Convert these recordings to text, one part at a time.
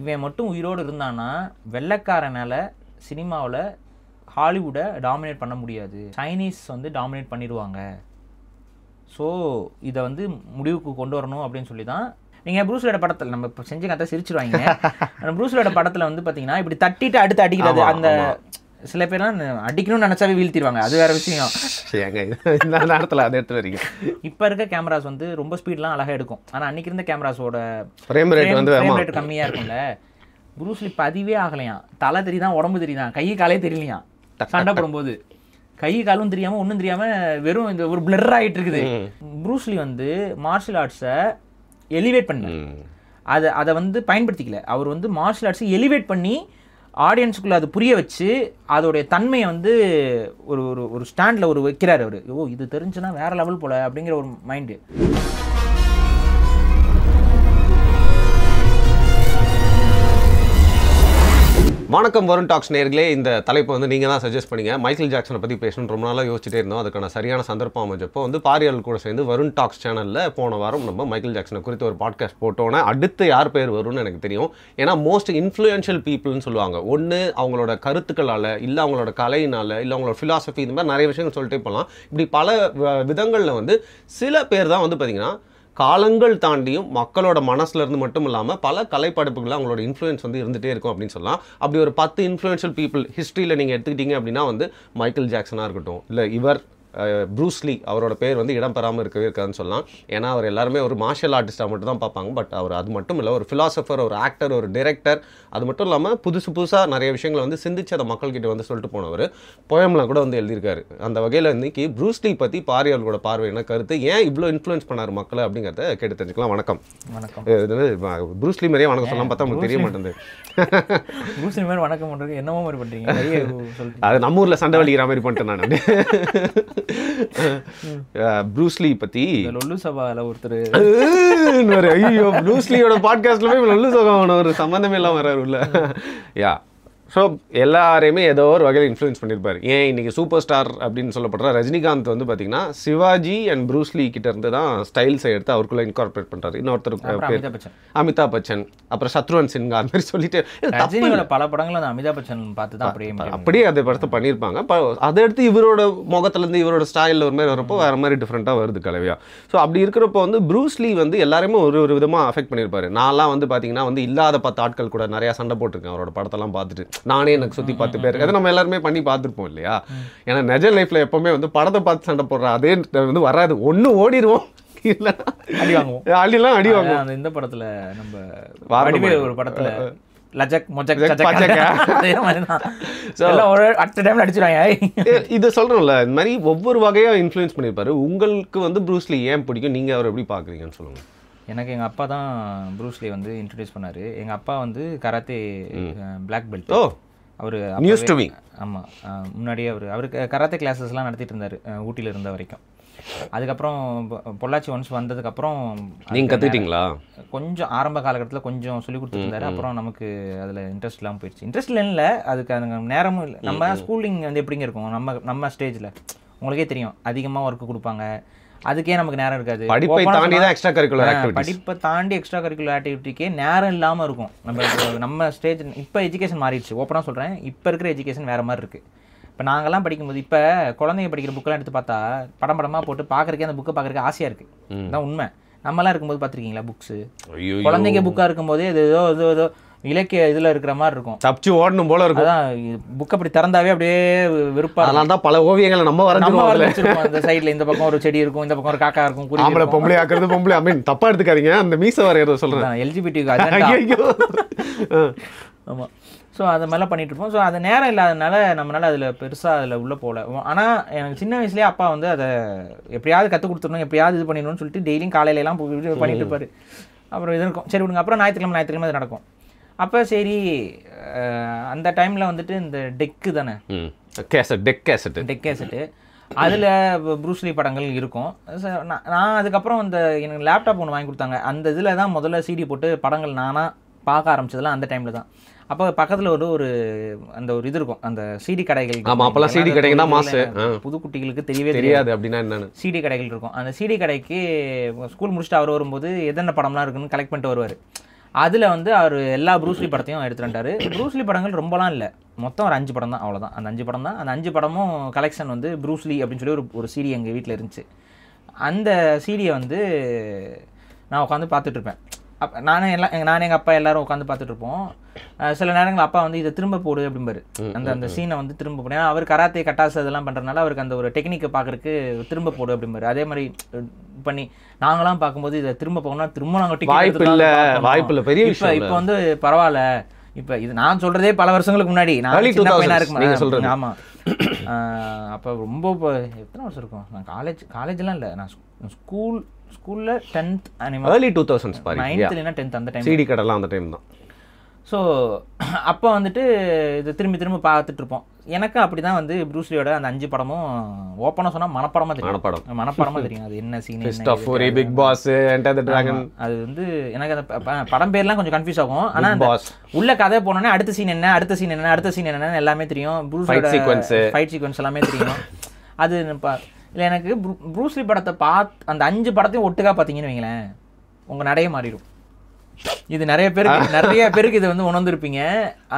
இவன் மட்டும் உயிரோடு இருந்தான்னா வெள்ளைக்காரனால சினிமாவில் ஹாலிவுட்டை டாமினேட் பண்ண முடியாது, சைனீஸ் வந்து டாமினேட் பண்ணிடுவாங்க. ஸோ இதை வந்து முடிவுக்கு கொண்டு வரணும் அப்படின்னு சொல்லி தான் நீங்கள் ப்ரூஸ்லியோட படத்தில் நம்ம இப்போ செஞ்ச கதை சிரிச்சிருவாங்க. ப்ரூஸ்லியோட படத்தில் வந்து பார்த்தீங்கன்னா இப்படி தட்டிட்டு அடுத்து அடிக்கிறது, அந்த சில பேர்லாம் அடிக்கணும்னு நினச்சாவே வீழ்த்திடுவாங்க, அது வேறு விஷயம். இந்த நேரத்தில் அதை எடுத்து வரீங்க. இப்போ இருக்க கேமராஸ் வந்து ரொம்ப ஸ்பீட்லாம் அழகாக எடுக்கும், ஆனால் அன்றைக்கி இருந்த கேமராஸோட ஃப்ரேம் ரேட் கம்மியாக இருக்கும்ல. ப்ரூஸ்லி பதிவே ஆகலையாம், தலை தெரியுதான், உடம்பு தெரியுதான், கை காலே தெரியலையாம். சண்டை போடும்போது கை காலும் தெரியாமல் ஒன்றும் தெரியாமல் வெறும் இந்த ஒரு பிளர் ஆகிட்டு இருக்குது. ப்ரூஸ்லி வந்து மார்ஷியல் ஆர்ட்ஸை எலிவேட் பண்ண அதை வந்து பயன்படுத்திக்கல. அவர் வந்து மார்ஷியல் ஆர்ட்ஸை எலிவேட் பண்ணி ஆடியன்ஸுக்குள்ளே அது புரிய வச்சு அதோடைய தன்மையை வந்து ஒரு ஒரு ஸ்டாண்டில் ஒரு வைக்கிறார் அவர். ஓ இது தெரிஞ்சுன்னா வேறு லெவல் போல் அப்படிங்கிற ஒரு மைண்டு. வணக்கம் வருண் டாக்ஸ் நேயர்களே. இந்த தலைப்பு வந்து நீங்கள் தான் சஜஸ்ட் பண்ணீங்க. மைக்கேல் ஜாக்சனை பற்றி பேசணும்னு ரொம்ப நாளாக யோசிச்சுட்டே இருந்தோம். அதுக்கான சரியான சந்தர்ப்பம் அமைஞ்சப்போ வந்து பாரியாளர் கூட சேர்ந்து வருண் டாக்ஸ் சேனலில் போன வாரம் நம்ம மைக்கேல் ஜாக்சனை குறித்து ஒரு பாட்காஸ்ட் போட்டோன்னே அடுத்து யார் பேர் வரும்னு எனக்கு தெரியும். ஏன்னா மோஸ்ட் இன்ஃப்ளூயன்ஷியல் பீப்புள்னு சொல்லுவாங்க. ஒன்று அவங்களோட கருத்துக்களால், இல்லை அவங்களோட கலையினால், இல்லை அவங்களோட ஃபிலாசபி, இந்த மாதிரி நிறைய விஷயங்கள் சொல்லிட்டே போகலாம். இப்படி பல விதங்களில் வந்து சில பேர் தான் வந்து பார்த்திங்கன்னா காலங்கள் தாண்டியும் மக்களோட மனசுல இருந்து மட்டும் இல்லாமல் பல கலைப்படைப்புகள் அவங்களோட இன்ஃப்ளூயன்ஸ் வந்து இருந்துகிட்டே இருக்கும் அப்படின்னு சொல்லலாம். அப்படி ஒரு 10 இன்ஃப்ளூயன்ஷியல் பீப்புள் ஹிஸ்ட்ரியில் நீங்கள் எடுத்துக்கிட்டீங்க அப்படின்னா வந்து மைக்கேல் ஜாக்சனாக இருக்கட்டும், இல்லை இவர் ப்ரூஸ்லி அவரோட பேர் வந்து இடம் பெறாமல் இருக்கவே இருக்காதுன்னு சொல்லலாம். ஏன்னா அவர் எல்லாருமே ஒரு மார்ஷியல் ஆர்டிஸ்ட்டாக மட்டும் தான் பார்ப்பாங்க. பட் அவர் அது மட்டும் இல்லை, ஒரு ஃபிலாசபர், ஒரு ஆக்டர், ஒரு டைரக்டர், அது மட்டும் இல்லாமல் புதுசாக நிறைய விஷயங்களை வந்து சிந்திச்சு அதை மக்கள்கிட்ட வந்து சொல்லிட்டு போனவர். போயம்லாம் கூட வந்து எழுதியிருக்காரு. அந்த வகையில் இன்னைக்கு ப்ரூஸ்லி பற்றி பாரியாளர்களோட பார்வை என்ன கருத்து, ஏன் இவ்வளோ இன்ஃப்ளூயன்ஸ் பண்ணார் மக்களை அப்படிங்கிறத கேட்டு தெரிஞ்சுக்கலாம். வணக்கம். வணக்கம். ப்ரூஸ்லி மாதிரியே வணக்கம் சொல்லலாம், பார்த்தா உங்களுக்கு தெரிய மாட்டேங்குது. ப்ரூஸ்லி மாதிரி வணக்கம் பண்ணுறது என்னமோ மாதிரி பண்ணுறீங்க. அது நம்ம ஊரில் சண்டை வலிக்கிற மாதிரி பண்ணிட்டேன் நான். ப்ரூஸ்லி பத்தி லொல்லு சபால ஒருத்தர் ஐயோ ப்ரூஸ்லியோட பாட்காஸ்ட்ல போய் லொல்லு சபா ஒரு சம்பந்தமே இல்லாம வர்றாரு உள்ள. யா ஸோ எல்லாரையுமே ஏதோ ஒரு வகையில் இன்ஃப்ளூயன்ஸ் பண்ணியிருப்பார். ஏன் இன்றைக்கி சூப்பர் ஸ்டார் அப்படின்னு சொல்லப்படுற ரஜினிகாந்த் வந்து பார்த்திங்கன்னா சிவாஜி அண்ட் ப்ரூஸ்லி கிட்ட இருந்து தான் ஸ்டைல்ஸை எடுத்து அவருக்குள்ளே இன்கார்பரேட் பண்ணுறாரு. இன்னொருத்தர் அமிதாப் பச்சன், அப்புறம் சத்ருவன் சின்ஹா, அது மாதிரி சொல்லிட்டு பல படங்கள் அந்த அமிதாப் பச்சன் பார்த்து தான் அப்படியே அதை படத்தை பண்ணியிருப்பாங்க. அதை எடுத்து இவரோட முகத்துலேருந்து இவரோட ஸ்டைலில் ஒரு மாதிரி வரப்போ வேறு மாதிரி டிஃப்ரெண்ட்டாக வருது கலவையாக. ஸோ அப்படி இருக்கிறப்போ வந்து ப்ரூஸ்லி வந்து எல்லாருமே ஒரு விதமாக அஃபெக்ட் பண்ணியிருப்பாரு. நான்லாம் வந்து பார்த்திங்கன்னா வந்து இல்லாத 10 ஆட்கள் கூட நிறையா சண்டை போட்டிருக்கேன் அவரோட படத்தெல்லாம் பார்த்துட்டு. நானே எனக்கு சுற்றி 10 பேர், அதை நம்ம எல்லாருமே பண்ணி பார்த்துருப்போம் இல்லையா. ஏன்னா நிஜ லைஃப்ல எப்பவுமே வந்து படத்தை பார்த்து சண்டை போடுற அதே வந்து வராது. ஒன்று ஓடிடுவோம், அடி வாங்குவோம், அடிலாம் அடி வாங்குவோம். அந்த இந்த படத்துல நம்ம ஒரு படத்துல லஜக் மொஜக் இதை சொல்றோம்ல, இந்த மாதிரி ஒவ்வொரு வகையா இன்ஃப்ளூயன்ஸ் பண்ணியிருப்பாரு. உங்களுக்கு வந்து ப்ரூஸ்லி ஏன் பிடிக்கும், நீங்க அவரை எப்படி பாக்குறீங்கன்னு சொல்லுங்க. எனக்கு எங்கள் அப்பா தான் ப்ரூஸ்லி வந்து இன்ட்ரடியூஸ் பண்ணார். எங்கள் அப்பா வந்து கராத்தே பிளாக் பெல்ட். அவர் நியூஸ் டு மீ. ஆமாம், முன்னாடியே அவருக்கு கராத்தே கிளாஸஸ்லாம் நடத்திட்டு இருந்தார் ஊட்டியில் இருந்த வரைக்கும். அதுக்கப்புறம் பொள்ளாச்சி ஒன்ஸ் வந்ததுக்கப்புறம் நீங்கள் கற்றுக்கிட்டீங்களா? கொஞ்சம் ஆரம்ப காலகட்டத்தில் கொஞ்சம் சொல்லி கொடுத்துருந்தாரு. அப்புறம் நமக்கு அதில் இன்ட்ரெஸ்ட் இல்லாமல் போயிடுச்சு. இன்ட்ரெஸ்ட் இல்லை, அதுக்கு அந்த நேரமும் இல்லை. நம்ம ஸ்கூலிங் வந்து எப்படிங்க இருக்கும், நம்ம ஸ்டேஜில் உங்களுக்கே தெரியும், அதிகமாக ஒர்க்கு கொடுப்பாங்க, அதுக்கே நமக்கு நேரம் இருக்காது. படிப்பை தாண்டி தான் எக்ஸ்ட்ரா கரிக்குலர் ஆக்டிவிட்டி, படிப்பை தாண்டி எக்ஸ்ட்ரா கரிக்குலர் ஆக்டிவிட்டிக்கே நேரம் இல்லாமல் இருக்கும். நம்ம ஸ்டேஜ் இப்போ எஜுகேஷன் மாறிடுச்சு. ஓப்பனாக சொல்கிறேன், இப்போ இருக்கிற எஜுகேஷன் வேறு மாதிரி இருக்குது. இப்போ நாங்கள்லாம் படிக்கும்போது இப்போ குழந்தைங்க படிக்கிற புக்கெல்லாம் எடுத்து பார்த்தா படமாக போட்டு பார்க்குறக்கே அந்த புக்கை பார்க்குறக்கு ஆசையாக இருக்குது. அதுதான் உண்மை. நம்மலாம் இருக்கும்போது பார்த்துருக்கீங்களா புக்ஸு, குழந்தைங்க புக்காக இருக்கும்போதே இது ஏதோ இலக்கிய இதில் இருக்கிற மாதிரி இருக்கும், தப்பிச்சு ஓடணும் போல இருக்கும். அதான் புக் அப்படி திறந்தாவே அப்படியே வெறுப்பா. அதனால தான் பல ஓவியங்களை நம்ம வரைஞ்சிருக்கோம். அந்த சைடில் இந்த பக்கம் ஒரு செடி இருக்கும், இந்த பக்கம் ஒரு காக்கா இருக்கும், ஆம்பளை பொம்பளை ஆக்குறது பொம்பளை. ஐ மீன் தப்பா எடுத்துக்காதீங்க, அந்த மீச வரையறத சொல்கிறேன், எல்ஜிபிடி. ஆமாம். ஸோ அது மாதிரிலாம் பண்ணிட்டு இருப்போம். ஸோ அது நேரம் இல்லாதனால நம்மளால் அதில் பெருசாக அதில் உள்ளே போகல. ஆனால் எனக்கு சின்ன வயசுலேயே அப்பா வந்து அதை எப்படியாவது கற்றுக் கொடுத்துடணும், எப்படியாவது இது பண்ணிடணும்னு சொல்லிட்டு டெய்லியும் காலையிலலாம் பண்ணிட்டு இருப்பார். அப்புறம் இது இருக்கும், சரி விடுங்க. அப்புறம் ஞாயிற்றுக்கிழமை அது நடக்கும். அப்போ சரி, அந்த டைமில் வந்துட்டு இந்த டெக்கு தானே, டெக் கேசட்டு, அதில் ப்ரூஸ்லி படங்கள் இருக்கும். நான் அதுக்கப்புறம் அந்த எனக்கு லேப்டாப் ஒன்று வாங்கி கொடுத்தாங்க. அந்த இதில் தான் முதல்ல சிடி போட்டு படங்கள் நானாக பார்க்க ஆரம்பிச்சதெல்லாம் அந்த டைமில் தான். அப்போ பக்கத்தில் ஒரு அந்த ஒரு இது இருக்கும், அந்த சிடி கடைகள். ஆமாம், அப்போல்லாம் சிடி கடைகள் தான் மாசு. புது குட்டிகளுக்கு தெரியவே தெரியாது அப்படின்னா என்னன்னு. சிடி கடைகள் இருக்கும். அந்த சிடி கடைக்கு ஸ்கூல் முடிச்சுட்டு அவர் வரும்போது எதென்ன படம்லாம் இருக்குன்னு கலெக்ட் பண்ணிட்டு வருவார். அதில் வந்து அவர் எல்லா ப்ரூஸ்லி படத்தையும் எடுத்துட்டாரு. ப்ரூஸ்லி படங்கள் ரொம்பலாம் இல்லை, மொத்தம் ஒரு 5 படம் தான், அவ்வளோதான். அந்த 5 படம் தான். அந்த 5 படமும் கலெக்ஷன் வந்து ப்ரூஸ்லி அப்படின்னு சொல்லி ஒரு சிடி எங்கள் வீட்டில் இருந்துச்சு. அந்த சிடியை வந்து நான் உட்காந்து பார்த்துட்ருப்பேன். நானே எங்கள் அப்பா எல்லாரும் உட்காந்து பார்த்துட்ருப்போம். சில நேரங்கள் அப்பா வந்து இதை திரும்ப போடு அப்படிம்பாரு, அந்த சீனை வந்து திரும்ப போடு. ஏன்னா அவர் கராத்தே கட்டாசு அதெல்லாம் பண்ணுறதுனால அவருக்கு அந்த ஒரு டெக்னிக்கை பார்க்குறதுக்கு திரும்ப போடு அப்படிம்பாரு. அதே மாதிரி பண்ணி நாங்களாம் பார்க்கும்போது இதை திரும்ப போகணும்னா திரும்ப நாங்கள் வாய்ப்பு இல்லை பெரிய விஷயம். இப்போ வந்து பரவாயில்ல. இப்போ இது நான் சொல்கிறதே பல வருஷங்களுக்கு முன்னாடி, நான் சின்ன பையனாக இருக்குமா. ஆமாம், அப்போ ரொம்ப எத்தனை வருஷம் இருக்கும், நான் காலேஜ்லாம் இல்லை, நான் ஸ்கூலில் 10th early 2000s பாருங்க, 9th இல்லைன்னா 10th அந்த டைம், சிடி கடலாம் அந்த டைம் தான். ஸோ அப்போ வந்துட்டு இது திரும்ப பார்த்துட்டு இருப்போம். எனக்கு அப்படி தான் வந்து ப்ரூஸ்லியோட அந்த 5 படமும் ஓப்பனாக சொன்னால் மனப்படமாக தெரியும் அது என்ன scene, big boss, enter the dragon. அது வந்து எனக்கு அந்த படம் பேர்லாம் கொஞ்சம் கன்ஃபியூஸ் ஆகும். ஆனால் உள்ள கதை போனோன்னே அடுத்த சீன் என்னன்னு எல்லாமே தெரியும். ப்ரூஸ்லியோட ஃபைட் சீக்வன்ஸ் எல்லாமே தெரியும். அது இல்லை, எனக்கு ப்ரூஸ்லி படத்தை அந்த 5 படத்தையும் ஒட்டுக்கா பார்த்தீங்கன்னு வைங்களேன், உங்கள் நடைய மாறிடும். இது நிறைய பேருக்கு இது வந்து உணர்ந்துருப்பீங்க.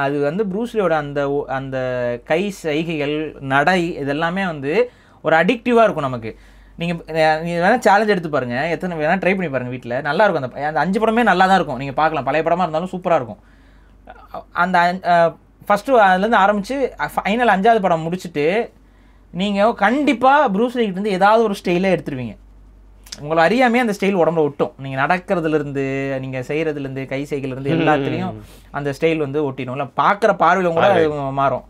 அது வந்து ப்ரூஸ்லியோட அந்த கை சைகைகள், நடை, இதெல்லாமே வந்து ஒரு அடிக்டிவாக இருக்கும் நமக்கு. நீங்கள் வேணால் சேலஞ்ச் எடுத்து பாருங்கள், எத்தனை வேணால் ட்ரை பண்ணி பாருங்கள் வீட்டில், நல்லா இருக்கும். அந்த 5 படமே நல்லா தான் இருக்கும், நீங்கள் பார்க்கலாம். பழைய படமாக இருந்தாலும் சூப்பராக இருக்கும். அந்த ஃபஸ்ட்டு அதுலேருந்து ஆரம்பித்து ஃபைனல் 5வது படம் முடிச்சுட்டு நீங்கள் கண்டிப்பாக ப்ரூஸ்லிகிட்டேருந்து ஏதாவது ஒரு ஸ்டைலே எடுத்துருவீங்க. உங்களை அறியாமே அந்த ஸ்டைல் உடம்புல ஒட்டும். நீங்கள் நடக்கிறதுலேருந்து, நீங்கள் செய்கிறதுலேருந்து, கை செய்கிறதுலேருந்து எல்லாத்துலேயும் அந்த ஸ்டைல் வந்து ஒட்டிடும். இல்லை பார்க்குற பார்வையில் கூட மாறும்.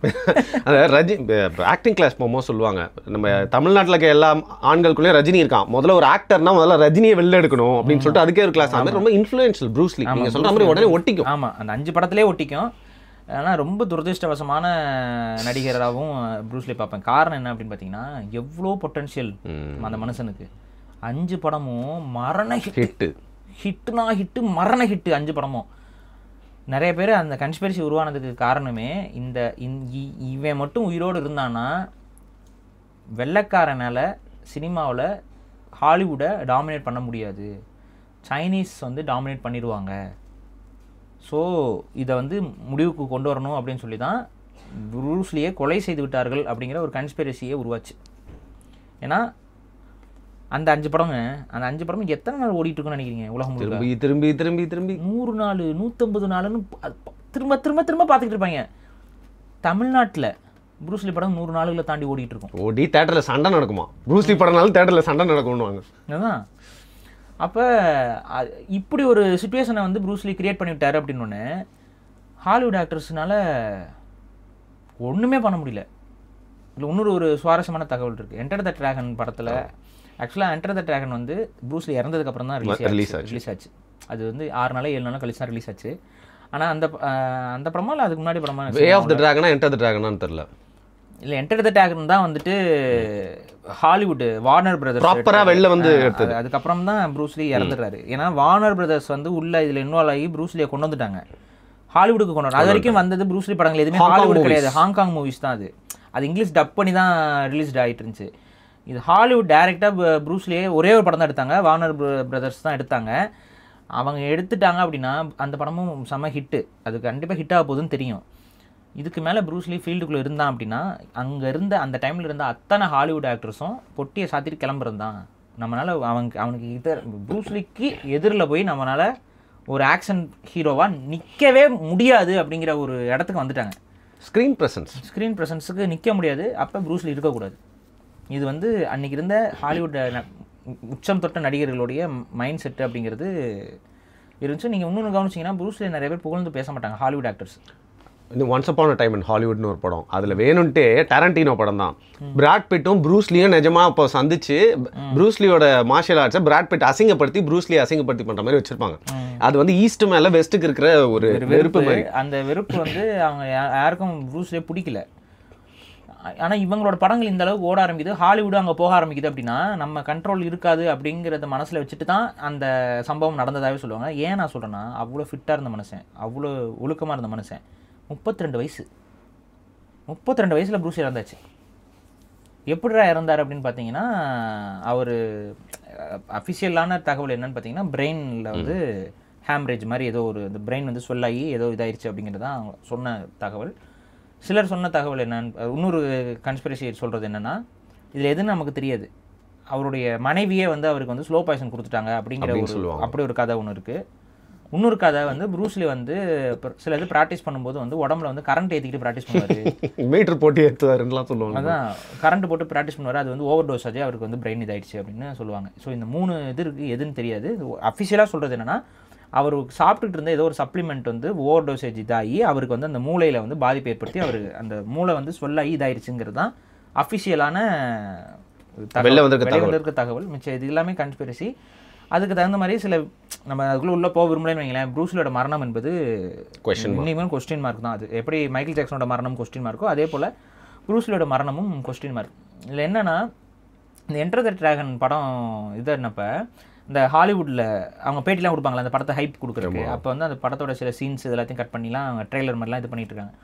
அந்த ஆக்டிங் கிளாஸ் போகும்போது சொல்லுவாங்க, நம்ம தமிழ்நாட்டில் இருக்க எல்லா ஆண்களுக்குள்ளேயும் ரஜினி இருக்கான், முதல்ல ஒரு ஆக்டர்னா முதல்ல ரஜினியை வெளில எடுக்கணும் அப்படின்னு சொல்லிட்டு அதுக்கே ஒரு கிளாஸ். அது ரொம்ப இன்ஃப்ளூயன்ஷியல் ப்ரூஸ்லி, நீங்கள் சொல்கிற மாதிரி உடனே ஒட்டிக்கும். ஆமாம், அந்த 5 படத்துலேயே ஒட்டிக்கும். ஆனால் ரொம்ப துரதிருஷ்டவசமான நடிகராகவும் ப்ரூஸ்லி பார்ப்பேன். காரணம் என்ன அப்படின்னு பார்த்தீங்கன்னா, எவ்வளோ பொட்டன்ஷியல் அந்த மனுஷனுக்கு. 5 படமும் மரண ஹிட்டுனா ஹிட்டு, மரண ஹிட்டு 5 படமும். நிறைய பேர் அந்த கன்ஸ்பிரசி உருவானதுக்கு காரணமே இவன் மட்டும் உயிரோடு இருந்தான்னா வெள்ளைக்காரனால் சினிமாவில் ஹாலிவுட்டை டாமினேட் பண்ண முடியாது, சைனீஸ் வந்து டாமினேட் பண்ணிடுவாங்க. ஸோ இதை வந்து முடிவுக்கு கொண்டு வரணும் அப்படின்னு சொல்லி தான் ப்ரூஸ்லியை கொலை செய்து விட்டார்கள் அப்படிங்கிற ஒரு கன்ஸ்பிரசியை உருவாச்சு. ஏன்னா அந்த 5 படமும் எத்தனை நாள் ஓடிட்டு இருக்குன்னு நினைக்கிறீங்க உலகம் முழுக்க? திரும்பி 100 நாள் 150 நாள்னு திரும்ப பார்த்துக்கிட்டு இருப்பாங்க. தமிழ்நாட்டில் ப்ரூஸ்லி படம் 100 நாளுகளை தாண்டி ஓடிட்டு இருக்கும். ஓடி தேட்டரில் சண்டை நடக்குமா? ப்ரூஸ்லி படம்னாலும் தேட்டரில் சண்டை நடக்கும்னுவாங்க. அதுதான். அப்போ இப்படி ஒரு சுச்சுவேஷனை வந்து ப்ரூஸ்லி கிரியேட் பண்ணிவிட்டார் அப்படின்னோடனே ஹாலிவுட் ஆக்டர்ஸ்னால ஒன்றுமே பண்ண முடியல. இல்லை, இன்னொரு ஒரு சுவாரஸ்யமான தகவல் இருக்குது. என்டர் த டிராகன் படத்தில் ஆக்சுவலாக என்டர் த டிராகன் வந்து ப்ரூஸ்லி இறந்ததுக்கப்புறம் தான் ரிலீஸ் ஆச்சு. அது வந்து 6 நாளோ 7 நாளோ கழிச்சு தான் ரிலீஸ் ஆச்சு. ஆனால் அந்த படமா இல்லை அதுக்கு முன்னாடி படமா? வே ஆஃப் த டிராகனா என்டர் த டிராகனான்னு தெரியல. இல்லை, என்டர் த டிராகன் தான் வந்துட்டு ஹாலிவுட் வார்னர் பிரதர்ஸ் ப்ராப்பராக வெளில வந்து எடுத்தது. அதுக்கப்புறம் தான் ப்ரூஸ்லி இறந்துடுறாரு. ஏன்னா வார்னர் பிரதர்ஸ் வந்து உள்ள இதில் இன்வால்வ் ஆகி ப்ரூஸ்லியை கொண்டு வந்துட்டாங்க, ஹாலிவுட்டுக்கு கொண்டு வந்தாங்க. அது வரைக்கும் வந்தது ப்ரூஸ்லி படங்கள் எதுவுமே ஹாலிவுட் கிடையாது, ஹாங்காங் மூவிஸ் தான். அது இங்கிலீஷ் டப் பண்ணி தான் ரிலீஸ்ட் ஆகிட்டு இருந்துச்சு. இது ஹாலிவுட் டைரெக்டாக ப்ரூஸ்லியே ஒரே ஒரு படம் தான் எடுத்தாங்க, வார்னர் பிரதர்ஸ் தான் எடுத்தாங்க. அவங்க எடுத்துட்டாங்க அப்படின்னா அந்த படமும் செம்ம ஹிட்டு, அது கண்டிப்பாக ஹிட் ஆக போகுதுன்னு தெரியும். இதுக்கு மேலே ப்ரூஸ்லி ஃபீல்டுக்குள்ளே இருந்தான் அப்படின்னா அங்கே இருந்த அந்த டைமில் இருந்த அத்தனை ஹாலிவுட் ஆக்டர்ஸும் பொட்டியை சாத்திட்டு கிளம்புறது தான். நம்மளால் அவனுக்கு ப்ரூஸ்லிக்கு எதிரில் போய் நம்மளால் ஒரு ஆக்ஷன் ஹீரோவாக நிற்கவே முடியாது அப்படிங்கிற ஒரு இடத்துக்கு வந்துட்டாங்க. ஸ்க்ரீன் ப்ரெசன்ஸுக்கு நிற்க முடியாது. அப்போ ப்ரூஸ்லி இருக்கக்கூடாது. இது வந்து அன்றைக்கி இருந்த ஹாலிவுட் உச்சம் தொட்ட நடிகர்களுடைய மைண்ட் செட்டு அப்படிங்கிறது இருந்துச்சு. நீங்கள் இன்னொன்று கவனிச்சிங்கன்னா ப்ரூஸ்லி நிறைய பேர் புகழ்ந்து பேச மாட்டாங்க Hollywood actors. Once upon a time in ஹாலிவுட்னு ஒரு படம், அதில் வேணும்ட்டே டாரண்டினோ படம் தான். பிராட் பிட்டும் ப்ரூஸ்லியும் நிஜமாக இப்போ சந்திச்சு ப்ரூஸ்லியோட மார்ஷியல் ஆர்ட்ஸை பிராட் பிட் அசிங்கப்படுத்தி ப்ரூஸ்லியை அசிங்கப்படுத்தி பண்ணுற மாதிரி வச்சிருப்பாங்க. அது வந்து ஈஸ்ட் மேலே வெஸ்ட்டுக்கு இருக்கிற ஒரு வெறுப்பு மாதிரி. அந்த வெறுப்பு வந்து அவங்க யாருக்கும் ப்ரூஸ்லியே பிடிக்கல. ஆனால் இவங்களோட படங்கள் இந்த அளவுக்கு ஓட ஆரம்பிக்குது, ஹாலிவுட் அங்கே போக ஆரம்பிக்குது அப்படின்னா நம்ம கண்ட்ரோல் இருக்காது அப்படிங்கிறத மனசில் வச்சுட்டு தான் அந்த சம்பவம் நடந்ததாகவே சொல்லுவாங்க. ஏன் நான் சொல்கிறேன்னா, அவ்வளோ ஃபிட்டாக இருந்த மனுஷன், அவ்வளோ ஒழுக்கமாக இருந்த மனுஷன், 32 வயசில் ப்ரூஸ்லி இறந்தாச்சு. எப்படிடா இறந்தார் அப்படின்னு பார்த்தீங்கன்னா, அவர் அஃபிஷியலான தகவல் என்னன்னு பார்த்தீங்கன்னா பிரெயினில் வந்து ஹேம்ரேஜ் மாதிரி ஏதோ ஒரு இந்த பிரெயின் வந்து சொல்லாகி ஏதோ இதாயிருச்சு அப்படிங்கிறது தான் அவங்க சொன்ன தகவல். சிலர் சொன்ன தகவல் என்னன்னு, இன்னொரு கன்ஸ்பிரசி சொல்கிறது என்னென்னா, இதில் எதுன்னு நமக்கு தெரியாது, அவருடைய மனைவியே வந்து அவருக்கு வந்து ஸ்லோ பாய்சன் கொடுத்துட்டாங்க அப்படிங்கிற ஒரு அப்படி ஒரு கதை ஒன்று இருக்குது. இன்னொரு கதை வந்து ப்ரூஸ்லி வந்து சில இது ப்ராக்டிஸ் பண்ணும்போது வந்து உடம்புல வந்து கரண்ட் ஏற்றிக்கிட்டு ப்ராக்டிஸ் பண்ணுவார், மீட்டர் போட்டு ஏற்றுவாருலாம் சொல்லுவாங்க. அதான் கரண்ட் போட்டு ப்ராக்டிஸ் பண்ணுவார், அது வந்து ஓவர் டோஸ் ஆச்சு, அவருக்கு வந்து பிரெயின் இதாயிடுச்சு அப்படின்னு சொல்லுவாங்க. ஸோ இந்த 3 இது இருக்குது, எதுன்னு தெரியாது. அஃபிஷியலாக சொல்கிறது என்னென்னா, அவர் சாப்பிட்டுட்டு இருந்த ஏதோ ஒரு சப்ளிமெண்ட் வந்து ஓவர் டோசேஜ் இதாகி அவருக்கு வந்து அந்த மூளையில் வந்து பாதிப்பு ஏற்படுத்தி அவர் அந்த மூளை வந்து சொல்லாகி இதாயிருச்சுங்கிறது தான் அஃபிஷியலான வந்திருக்க தகவல். மிச்சம் இது எல்லாமே கன்ஸ்பிரசி. அதுக்கு தகுந்த மாதிரி சில நம்ம அதுக்குள்ளே உள்ள போக விரும்பலன்னு வைங்களேன். ப்ரூஸ்லியோட மரணம் என்பது இன்னும் கொஸ்டின் மார்க் தான். அது எப்படி மைக்கேல் ஜாக்சனோட மரணம் கொஸ்டின் மார்க்கோ அதே போல் ப்ரூஸ்லியோட மரணமும் கொஸ்டின் மார்க். இதில் என்னென்னா, இந்த என்டர் த டிராகன் படம் இதுன்னப்போ இந்த ஹாலிவுட்டில் அவங்க பேட்டிலாம் கொடுப்பாங்களா அந்த படத்தை ஹைப் கொடுக்குறதுக்கு, அப்போ வந்து அந்த படத்தோட சில சீன்ஸ் எல்லாத்தையும் கட் பண்ணிலாம் அவங்க ட்ரெய்லர் மாதிரிலாம் இது பண்ணிட்டு இருக்காங்க.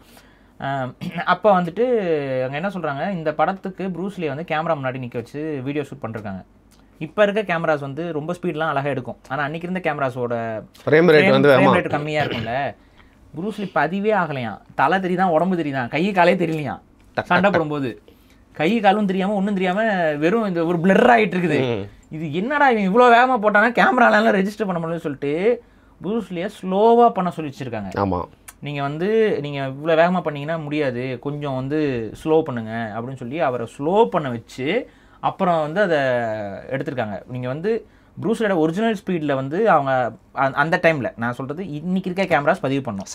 அப்போ வந்துட்டு அங்கே என்ன சொல்கிறாங்க, இந்த படத்துக்கு ப்ரூஸ்லியை வந்து கேமரா முன்னாடி நிற்க வச்சு வீடியோ ஷூட் பண்ணிருக்காங்க. இப்போ இருக்க கேமராஸ் வந்து ரொம்ப ஸ்பீட்லாம் அழகாக எடுக்கும், ஆனால் அன்றைக்கி இருந்த கேமராஸோட ஃப்ரேம் ரேட் கம்மியாக இருக்கும்ல. ப்ரூஸ்லி பதிவே ஆகலையாம், தலை தெரியுதான், உடம்பு தெரியுதான், கை காலே தெரியலையாம். சண்டை போடும்போது கை காலும் தெரியாமல் ஒன்றும் தெரியாமல் வெறும் இந்த ஒரு பிளர் ஆகிட்டு இருக்குது. இது என்னடா இவன் இவ்வளோ வேகமாக போட்டானா கேமராலாம் ரெஜிஸ்டர் பண்ண முடியும்னு சொல்லிட்டு ப்ரூஸ்லியை ஸ்லோவாக பண்ண சொல்லி வச்சுருக்காங்க. ஆமாம், நீங்கள் இவ்வளோ வேகமாக பண்ணிங்கன்னா முடியாது, கொஞ்சம் வந்து ஸ்லோ பண்ணுங்க அப்படின்னு சொல்லி அவரை ஸ்லோ பண்ண வச்சு அப்புறம் வந்து அதை எடுத்திருக்காங்க. நீங்கள் வந்து ப்ரூஸ்லியோட ஒரிஜினல் ஸ்பீடில் வந்து அவங்க அந்த டைமில் நான் சொல்கிறது இன்றைக்கி இருக்க கேமராஸ் பதிவு பண்ணோம்.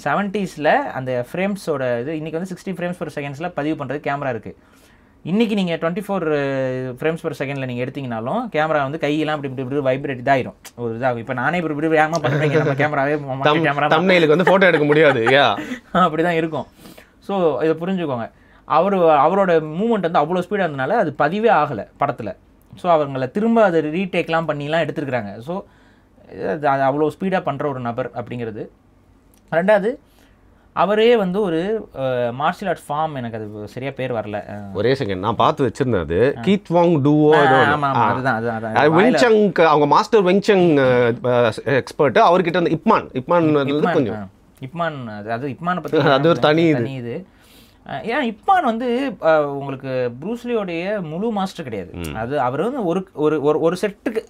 70s அந்த ஃப்ரேம்ஸோட இது இன்றைக்கி வந்து 60 frames per second பதிவு பண்ணுறது கேமரா இருக்குது. இன்றைக்கி நீங்கள் 24 frames per second நீங்கள் எடுத்திங்கனாலும் கேமரா வந்து கையெல்லாம் இப்படி இப்படி வைப்ரேட் இதாயிரும், ஒரு இதாகும். இப்போ நானே இப்படி இப்படி வேகமாக பண்ணுறீங்க, நம்ம கேமரா தம்ப்நெயிலுக்கு வந்து ஃபோட்டோ எடுக்க முடியாது, அப்படி தான் இருக்கும். ஸோ இதை புரிஞ்சுக்கோங்க. அவரோட மூமெண்ட் வந்து அவ்வளோ ஸ்பீடாக இருந்தனால அது பதிவே ஆகலை படத்தில். ஸோ அவங்களை திரும்ப அதை ரீடேக்லாம் பண்ணிலாம் எடுத்துருக்குறாங்க. ஸோ அது அவ்வளோ ஸ்பீடாக பண்ணுற ஒரு நபர் அப்படிங்கிறது. ரெண்டாவது, அவரே வந்து ஒரு மார்ஷியல் ஆர்ட்ஸ் ஃபார்ம், எனக்கு அது சரியா பேர் வரல, ஒரே செகண்ட் நான் பார்த்து வச்சிருந்தேன். அது கீத் வாங் டூவோ, அதுதான் வெங்சங், அவங்க மாஸ்டர் வெங்சங் எக்ஸ்பர்ட். அவர்கிட்ட வந்து இப்மான் அது இப்மானை பற்றி அது ஒரு தனி இது. ஏன்னா இப்மான் வந்து உங்களுக்கு ப்ரூஸ்லியோடைய முழு மாஸ்டர் கிடையாது. அது அவர் வந்து ஒரு செட்டுக்கு,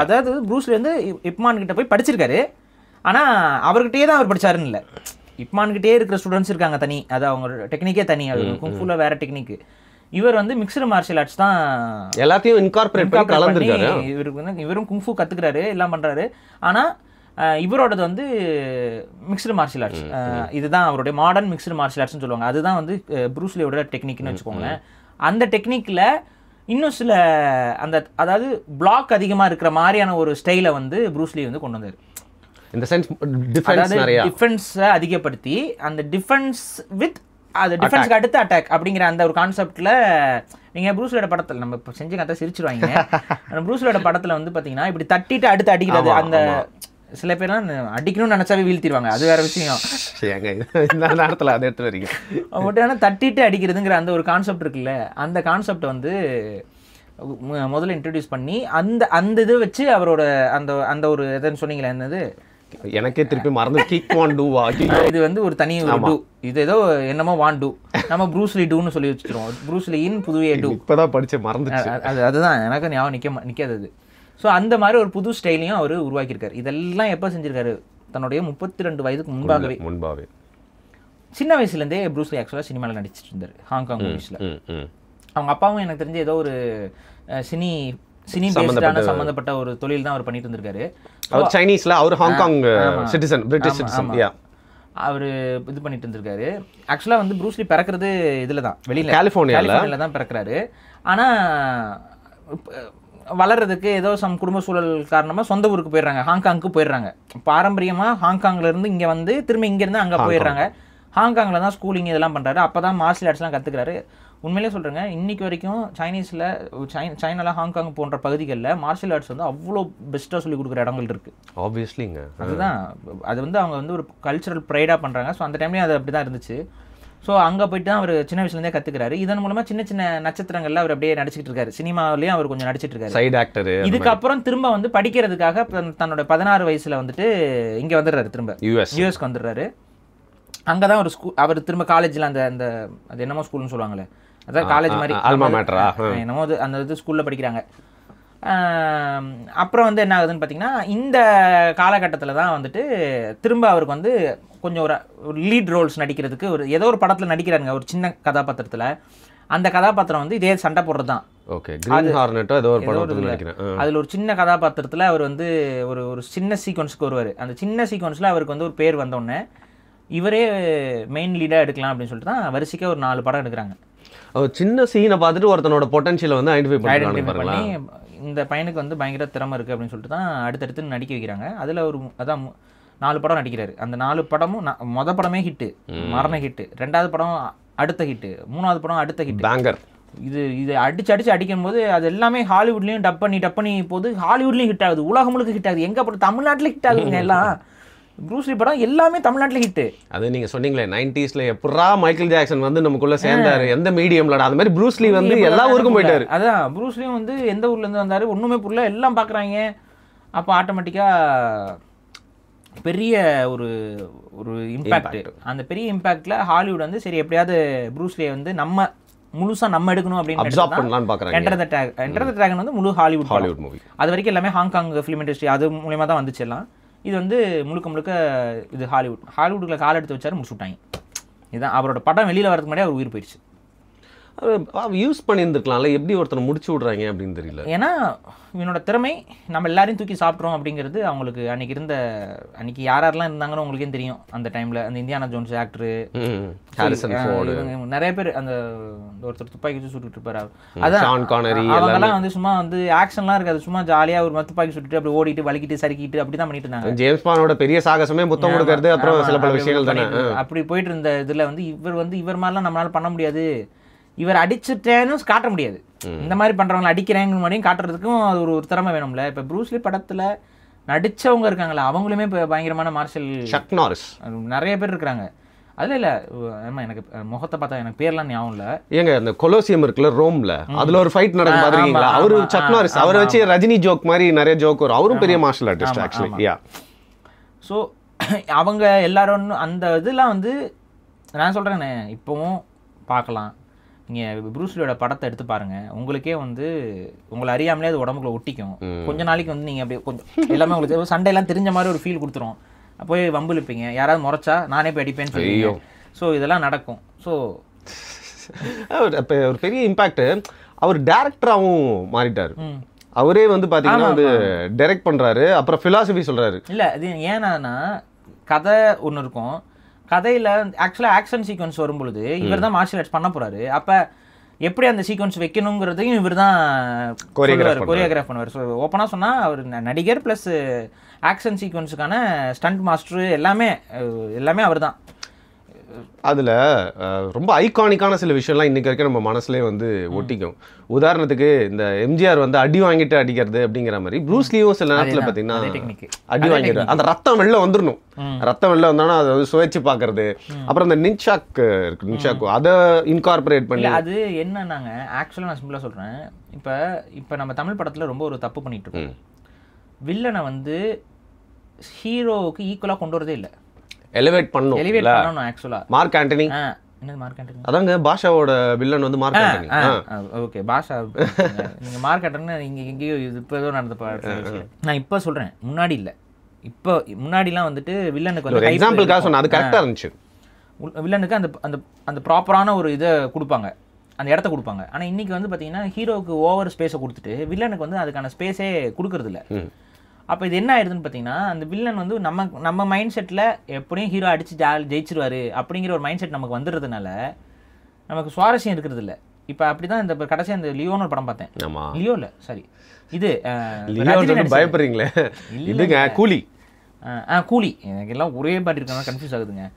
அதாவது ப்ரூஸ்லி வந்து இப்மான் கிட்ட போய் படிச்சிருக்காரு, ஆனால் அவர்கிட்டயே தான் அவர் படிச்சாருன்னு இல்லை. இப்மான்கிட்டே இருக்கிற ஸ்டூடெண்ட்ஸ் இருக்காங்க தனி, அது அவங்க டெக்னிக்கே தனி, அது குங்ஃபுல வேற டெக்னிக். இவர் வந்து மிக்ஸ்டு மார்ஷியல் ஆர்ட்ஸ் தான் எல்லாத்தையும் இன்கார்பரேட் பண்ணி கலந்துருக்காரு. இவருக்கு வந்து இவரும் குங்ஃபு கற்றுக்கிறாரு, எல்லாம் பண்ணுறாரு. ஆனால் இவரோடது வந்து மிக்ஸ்டு மார்ஷியல் ஆர்ட்ஸ், இதுதான் அவருடைய மாடர்ன் மிக்ஸ்டு மார்ஷியல் ஆர்ட்ஸ்னு சொல்லுவாங்க. அதுதான் வந்து ப்ரூஸ்லியோட டெக்னிக்னு வச்சுக்கோங்களேன். அந்த டெக்னிக்கில் இன்னும் சில அதாவது பிளாக் அதிகமாக இருக்கிற மாதிரியான ஒரு ஸ்டைலை வந்து ப்ரூஸ்லி வந்து கொண்டு வந்தார். இந்த சென்ஸ் டிஃபென்ஸை அதிகப்படுத்தி அந்த டிஃபென்ஸ் வித் அது டிஃபென்ஸ்க்கு அடுத்த அட்டாக் அப்படிங்கிற அந்த ஒரு கான்செப்டில் நீங்கள் ப்ரூஸ்லியோட படத்தில் நம்ம இப்போ செஞ்சு கதை சிரிச்சிருவாங்க. அந்த ப்ரூஸ்லியோட படத்தில் வந்து பார்த்தீங்கன்னா இப்படி தட்டிட்டு அடுத்து அடிக்கிறது, அந்த சில பேர்லாம் அடிக்கணும்னு நினச்சாவே வீழ்த்திடுவாங்க, அது வேற விஷயம். அதை எடுத்து வரீங்க பட் ஆனால் தட்டிட்டு அடிக்கிறதுங்கிற அந்த ஒரு கான்செப்ட் இருக்குல்ல, அந்த கான்செப்டை வந்து முதல்ல இன்ட்ரடியூஸ் பண்ணி அந்த இதை வச்சு அவரோட அந்த ஒரு எதுன்னு சொன்னீங்களே, என்னது எனக்கே திருப்பி மறந்து கிக் வான் டூ வா, இது வந்து ஒரு தனி ஒரு டூ, இது ஏதோ என்னமோ வான் டூ, நம்ம ப்ரூஸ்லி டூன்னு சொல்லி வச்சுருவோம். ப்ரூஸ்லியின் புதுவே டூ இப்போதான் படிச்சு மறந்துச்சு. அதுதான் எனக்கு ஞாபகம் நிற்காதது. ஸோ அந்த மாதிரி ஒரு புது ஸ்டைலையும் அவர் உருவாக்கியிருக்காரு. இதெல்லாம் எப்போ செஞ்சிருக்காரு, தன்னுடைய 32 வயதுக்கு முன்பாகவே. சின்ன வயசுலேருந்தே ப்ரூஸ்லி ஆக்சுவலாக சினிமாவில் நடிச்சிட்டு இருந்தார், ஹாங்காங் மூவிஸில். அவங்க அப்பாவும் எனக்கு தெரிஞ்ச ஏதோ ஒரு சினி பேஸ்டான சம்மந்தப்பட்ட ஒரு தொழில் தான் அவர் பண்ணிட்டு இருந்திருக்காரு. அவர் சைனீஸ்ல, அவர் ஹாங்காங் சிட்டிசன், பிரிட்டிஷ் சிட்டிசன். அவர் இது பண்ணிட்டு இருந்திருக்காரு. ஆக்சுவலாக வந்து ப்ரூஸ்லி பிறக்கிறது இதில் தான், வெளியில் கலிஃபோர்னியாவில் தான் பிறக்கிறாரு. ஆனால் வளர்றதுக்கு ஏதோ குடும்ப சூழல் காரணமாக சொந்த ஊருக்கு போயிடுறாங்க, ஹாங்காங்க்கு போயிடுறாங்க. பாரம்பரியமாக ஹாங்காங்லேருந்து இங்கே வந்து திரும்ப இங்கேருந்து அங்கே போயிடுறாங்க. ஹாங்காங்கில் தான் ஸ்கூலிங் இதெல்லாம் பண்ணுறாரு. அப்போ தான் மார்ஷியல் ஆர்ட்ஸ்லாம் கற்றுக்கிறாரு. உண்மையிலே சொல்கிறேங்க, இன்றைக்கி வரைக்கும் சைனாவில் ஹாங்காங் போன்ற பகுதிகளில் மார்ஷியல் ஆர்ட்ஸ் வந்து அவ்வளோ பெஸ்ட்டாக சொல்லிக் கொடுக்குற இடங்கள் இருக்குது. ஆப்வியஸ்லிங்க, அதுதான் அது வந்து அவங்க வந்து ஒரு கல்ச்சுரல் ப்ரைடாக பண்ணுறாங்க. ஸோ அந்த டைம்லேயும் அது அப்படி தான் இருந்துச்சு. ஸோ அங்கே போயிட்டு தான் அவர் சின்ன வயசுலேருந்தே கற்றுக்கிறாரு. இதன் மூலமாக சின்ன சின்ன நட்சத்திரங்கள்ல அவர் அப்படியே நடிச்சிட்டு இருக்காரு. சினிமாவிலையும் அவர் கொஞ்சம் நடிச்சிட்டு இருக்காரு. Side actor. இதுக்கப்புறம் திரும்ப வந்து படிக்கிறதுக்காக தன்னோட 16 வயசுல வந்துட்டு இங்கே வந்துடுறாரு. திரும்ப யூஎஸ்க்கு வந்துடுறாரு. அங்கே தான் ஒரு அவர் திரும்ப காலேஜில் அந்த அது என்னமோ ஸ்கூல்னு சொல்லுவாங்களே, அதான் காலேஜ் மாதிரி ஆல்மா மேட்டரா என்னமோ அந்த இது ஸ்கூலில் படிக்கிறாங்க. அப்புறம் வந்து என்ன ஆகுதுன்னு பார்த்தீங்கன்னா, இந்த காலகட்டத்தில் தான் வந்துட்டு திரும்ப அவருக்கு வந்து கொஞ்சம் ஒரு லீட் ரோல்ஸ் நடிக்கிறதுக்கு ஏதோ ஒரு படத்தில் நடிக்கிறாருங்க, ஒரு சின்ன கதாபாத்திரத்தில். அந்த கதாபாத்திரம் வந்து இதே சண்டை போடுறது தான். ஓகே, கிரீன் ஹார்னெட்டோ ஏதோ ஒரு படத்தில் நடிக்கிறேன். அதில் ஒரு சின்ன கதாபாத்திரத்தில் அவர் வந்து ஒரு சின்ன சீக்வன்ஸ்க்கு வருவார். அந்த சின்ன சீக்வன்ஸில் அவருக்கு வந்து ஒரு பேர் வந்தோடனே இவரே மெயின் லீடாக எடுக்கலாம் அப்படின்னு சொல்லிட்டு தான் வரிசைக்காக ஒரு 4 படம் எடுக்கிறாங்க. சின்ன சீனை பார்த்துட்டு ஒருத்தனோட பொட்டன்ஷியலை வந்து ஐடென்டிஃபை பண்ணி இந்த பையனுக்கு வந்து பயங்கர திறமை இருக்குது அப்படின்னு சொல்லிட்டு தான் அடுத்தடுத்து நடிக்க வைக்கிறாங்க. அதில் அதான் 4 படம் நடிக்கிறாரு. அந்த 4 படமும் மொதல் படமே ஹிட்டு, மரண ஹிட்டு. 2வது படம் அடுத்த ஹிட்டு, 3வது படம் அடுத்த ஹிட், பேங்கர். இது அடிச்சு அடிக்கும் போது அது எல்லாமே ஹாலிவுட்லேயும் டப் பண்ணி போது ஹாலிவுட்லேயும் ஹிட் ஆகுது, உலகம் முழுக்க ஹிட் ஆகுது. எங்கே படம் தமிழ்நாட்டில் ஹிட் ஆகுதுங்க எல்லாம். ப்ரூஸ்லி படம் எல்லாமே தமிழ்நாட்டில் ஹிட்டு. அது நீங்கள் சொன்னீங்களே 90s எப்படா மைக்கேல் ஜாக்சன் வந்து நமக்குள்ளே சேர்ந்தாரு, எந்த மீடியம்லடா, அந்த மாதிரி ப்ரூஸ்லி வந்து எல்லா ஊருக்கும் போயிட்டாரு. அதான் ப்ரூஸ்லியும் வந்து எந்த ஊர்லேருந்து வந்தார் ஒன்றுமே புரியல, எல்லாம் பார்க்குறாங்க. அப்போ ஆட்டோமேட்டிக்காக பெரிய ஒரு இம்பேக்ட். அந்த பெரிய இம்பேக்டில் ஹாலிவுட் வந்து சரி எப்படியாவது ப்ரூஸ்லியை வந்து முழுசாக நம்ம எடுக்கணும் அப்படின்னு என்டர் த டிராகன் வந்து முழு ஹாலிவுட் மூவி. அது வரைக்கும் எல்லாமே ஹாங்காங் ஃபிலிம் இண்டஸ்ட்ரி அது மூலியமாக தான் வந்துச்சு எல்லாம். இது வந்து முழுக்க இது ஹாலிவுட்டில் கால் எடுத்து வச்சாரு, முடிச்சு விட்டாங்க. இதுதான் அவரோட படம் வெளியில் வரதுக்கு முன்னாடி அவர் உயிர் போயிடுச்சு. யூஸ் பண்ணியிருந்துருக்கலாம்ல, எப்படி ஒருத்தனை முடிச்சு விட்றாங்க அப்படின்னு தெரியல. ஏன்னா இவனோட திறமை நம்ம எல்லாரையும் தூக்கி சாப்பிட்றோம் அப்படிங்கிறது அவங்களுக்கு அன்னைக்கு யாரெல்லாம் இருந்தாங்கன்னு உங்களுக்கே தெரியும். அந்த டைமில் அந்த இந்தியானா ஜோன்ஸ் ஆக்டரு, நிறைய பேர், அந்த ஒருத்தர் துப்பாக்கி வச்சு சுட்டுட்டு இருப்பாரு, அதான் அவங்கெல்லாம் வந்து சும்மா வந்து ஆக்ஷன்லாம் இருக்காது, சும்மா ஜாலியாக ஒரு துப்பாக்கி சுட்டுட்டு அப்படி ஓடிட்டு வலிக்கிட்டு சறுக்கிட்டு அப்படி தான் பண்ணிட்டு இருந்தாங்க. ஜேம்ஸ் பாண்டோட பெரிய சாகசமே முத்தம் கொடுக்கறது, அப்புறம் சில பல விஷயங்கள் தானே அப்படி போயிட்டு இருந்த இதில் வந்து இவர் மாதிரிலாம் நம்மளால பண்ண முடியாது, இவர் அடிச்சுட்டேன்னு காட்ட முடியாது, இந்த மாதிரி பண்றவங்களை அடிக்கிறேங்க மாதிரியும் காட்டுறதுக்கும் அது ஒரு திறமை வேணும்ல. இப்போ ப்ரூஸ்லி படத்துல நடிச்சவங்க இருக்காங்களா, அவங்களுமே இப்போ பயங்கரமான மார்ஷல் ஷக் நாரிஸ் நிறைய பேர் இருக்கிறாங்க. அதுல இல்ல எனக்கு முகத்தை பார்த்தா எனக்கு பேர்லாம் ஞாபகம் இல்ல. ஏங்க அந்த கொலோசியம் இருக்குல்ல ரோம்ல, அதுல ஒரு ஃபைட் நடக்கும் பாத்தீங்களா, அவரு சக் நாரிஸ், அவரை வச்சு ரஜினி ஜோக் மாதிரி நிறைய ஜோக் வரும். அவரும் பெரிய மார்ஷல் ஆர்டிஸ்ட் ஆக்சுவலி. ஸோ அவங்க எல்லாரும் அந்த இதெல்லாம் வந்து நான் சொல்றேனே இப்பவும் பார்க்கலாம். நீங்கள் ப்ரூஸ்லியோட படத்தை எடுத்து பாருங்கள், உங்களுக்கே வந்து உங்களை அறியாமலே அது உடம்புக்குள்ள ஒட்டிக்கும். கொஞ்ச நாளைக்கு வந்து நீங்கள் அப்படியே கொஞ்சம் எல்லாமே உங்களுக்கு சண்டையெல்லாம் தெரிஞ்ச மாதிரி ஒரு ஃபீல் கொடுத்துரும். போய் வம்பு இழுப்பீங்க, யாராவது முறைச்சா நானே போய் அடிப்பேன்னு சொல்லுவீங்க. ஸோ இதெல்லாம் நடக்கும். ஸோ இப்போ ஒரு பெரிய இம்பேக்ட். அவர் டேரக்டராகவும் மாறிட்டார். அவரே வந்து பார்த்தீங்கன்னா வந்து டைரக்ட் பண்ணுறாரு, அப்புறம் ஃபிலாசபி சொல்கிறாரு. இல்லை அது ஏன்னா கதை ஒன்று இருக்கும், கதையில் ஆக்சுவலாக ஆக்ஷன் சீக்வன்ஸ் வரும்பொழுது இவர் தான் மார்ஷியல் ஆர்ட்ஸ் பண்ண போகிறாரு. அப்போ எப்படி அந்த சீக்வன்ஸ் வைக்கணுங்கிறதையும் இவர் தான் கோரியோகிராஃப் பண்ணுவார். ஸோ ஓப்பனாக சொன்னால் அவர் நடிகர் ப்ளஸ் ஆக்ஷன் சீக்வன்ஸுக்கான ஸ்டண்ட் மாஸ்டர் எல்லாமே அவர் தான். அதில் ரொம்ப ஐகானிக்கான சில விஷயம்லாம் இன்றைக்கி வரைக்கும் நம்ம மனசுலேயே வந்து ஒட்டிக்கும். உதாரணத்துக்கு இந்த எம்ஜிஆர் வந்து அடி வாங்கிட்டு அடிக்கிறது அப்படிங்கிற மாதிரி ப்ரூஸ்லியும் சில நேரத்தில் பார்த்தீங்கன்னா அடி வாங்கிடுறாரு, அந்த ரத்தம் வெளில வந்துடணும். ரத்தம் வெளில வந்தோன்னா அதை வந்து சுவைச்சு பார்க்கறது. அப்புறம் அந்த நின்ஷாக் அதை இன்கார்பரேட் பண்ணி அது என்னன்னாங்க ஆக்சுவலாக நான் சிம்பிளாக சொல்கிறேன். இப்போ நம்ம தமிழ் படத்தில் ரொம்ப ஒரு தப்பு பண்ணிட்டு இருக்கோம். வில்லனை வந்து ஹீரோவுக்கு ஈக்குவலாக கொண்டு வரதே இல்லை, எலிவேட் பண்ணணும். ஆக்சுவலா மார்க் ஆண்டனி, என்னது மார்க் ஆண்டனி? அதாங்க பாஷாவோட வில்லன் வந்து மார்க் ஆண்டனி. ஓகே பாஷா, நீங்க மார்க் ஆண்டனி நீங்க எங்கேயோ இப்போ ஏதோ நடந்த பாட்டு. நான் இப்போ சொல்றேன், முன்னாடி இல்லை. இப்போ முன்னாடிலாம் வந்துட்டு வில்லனுக்கு வந்து எக்ஸாம்பிளுக்காக சொன்னேன், அது கரெக்டாக இருந்துச்சு. வில்லனுக்கு அந்த அந்த அந்த ப்ராப்பரான ஒரு இதை கொடுப்பாங்க, அந்த இடத்த கொடுப்பாங்க. ஆனால் இன்னைக்கு வந்து பார்த்தீங்கன்னா ஹீரோவுக்கு ஓவர் ஸ்பேஸை கொடுத்துட்டு வில்லனுக்கு வந்து அதுக்கான ஸ்பேஸே கொடுக்கறது இல்லை. அப்போ இது என்ன ஆயிடுதுன்னு பார்த்தீங்கன்னா, அந்த வில்லன் வந்து நம்ம மைண்ட் செட்டில் எப்படியும் ஹீரோ அடித்து ஜெயிச்சிருவாரு அப்படிங்கிற ஒரு மைண்ட் செட் நமக்கு வந்துடுறதுனால நமக்கு சுவாரஸ்யம் இருக்கிறது இல்லை. இப்போ அப்படி தான் இந்த கடைசி அந்த லியோன்னு ஒரு படம் பார்த்தேன். லியோ இல்லை சாரி, இது பயப்படுறீங்களே, இதுங்க கூலி. கூலி எனக்கு எல்லாம் ஒரே பாட்டு இருக்காங்க, கன்ஃபியூஸ் ஆகுதுங்க.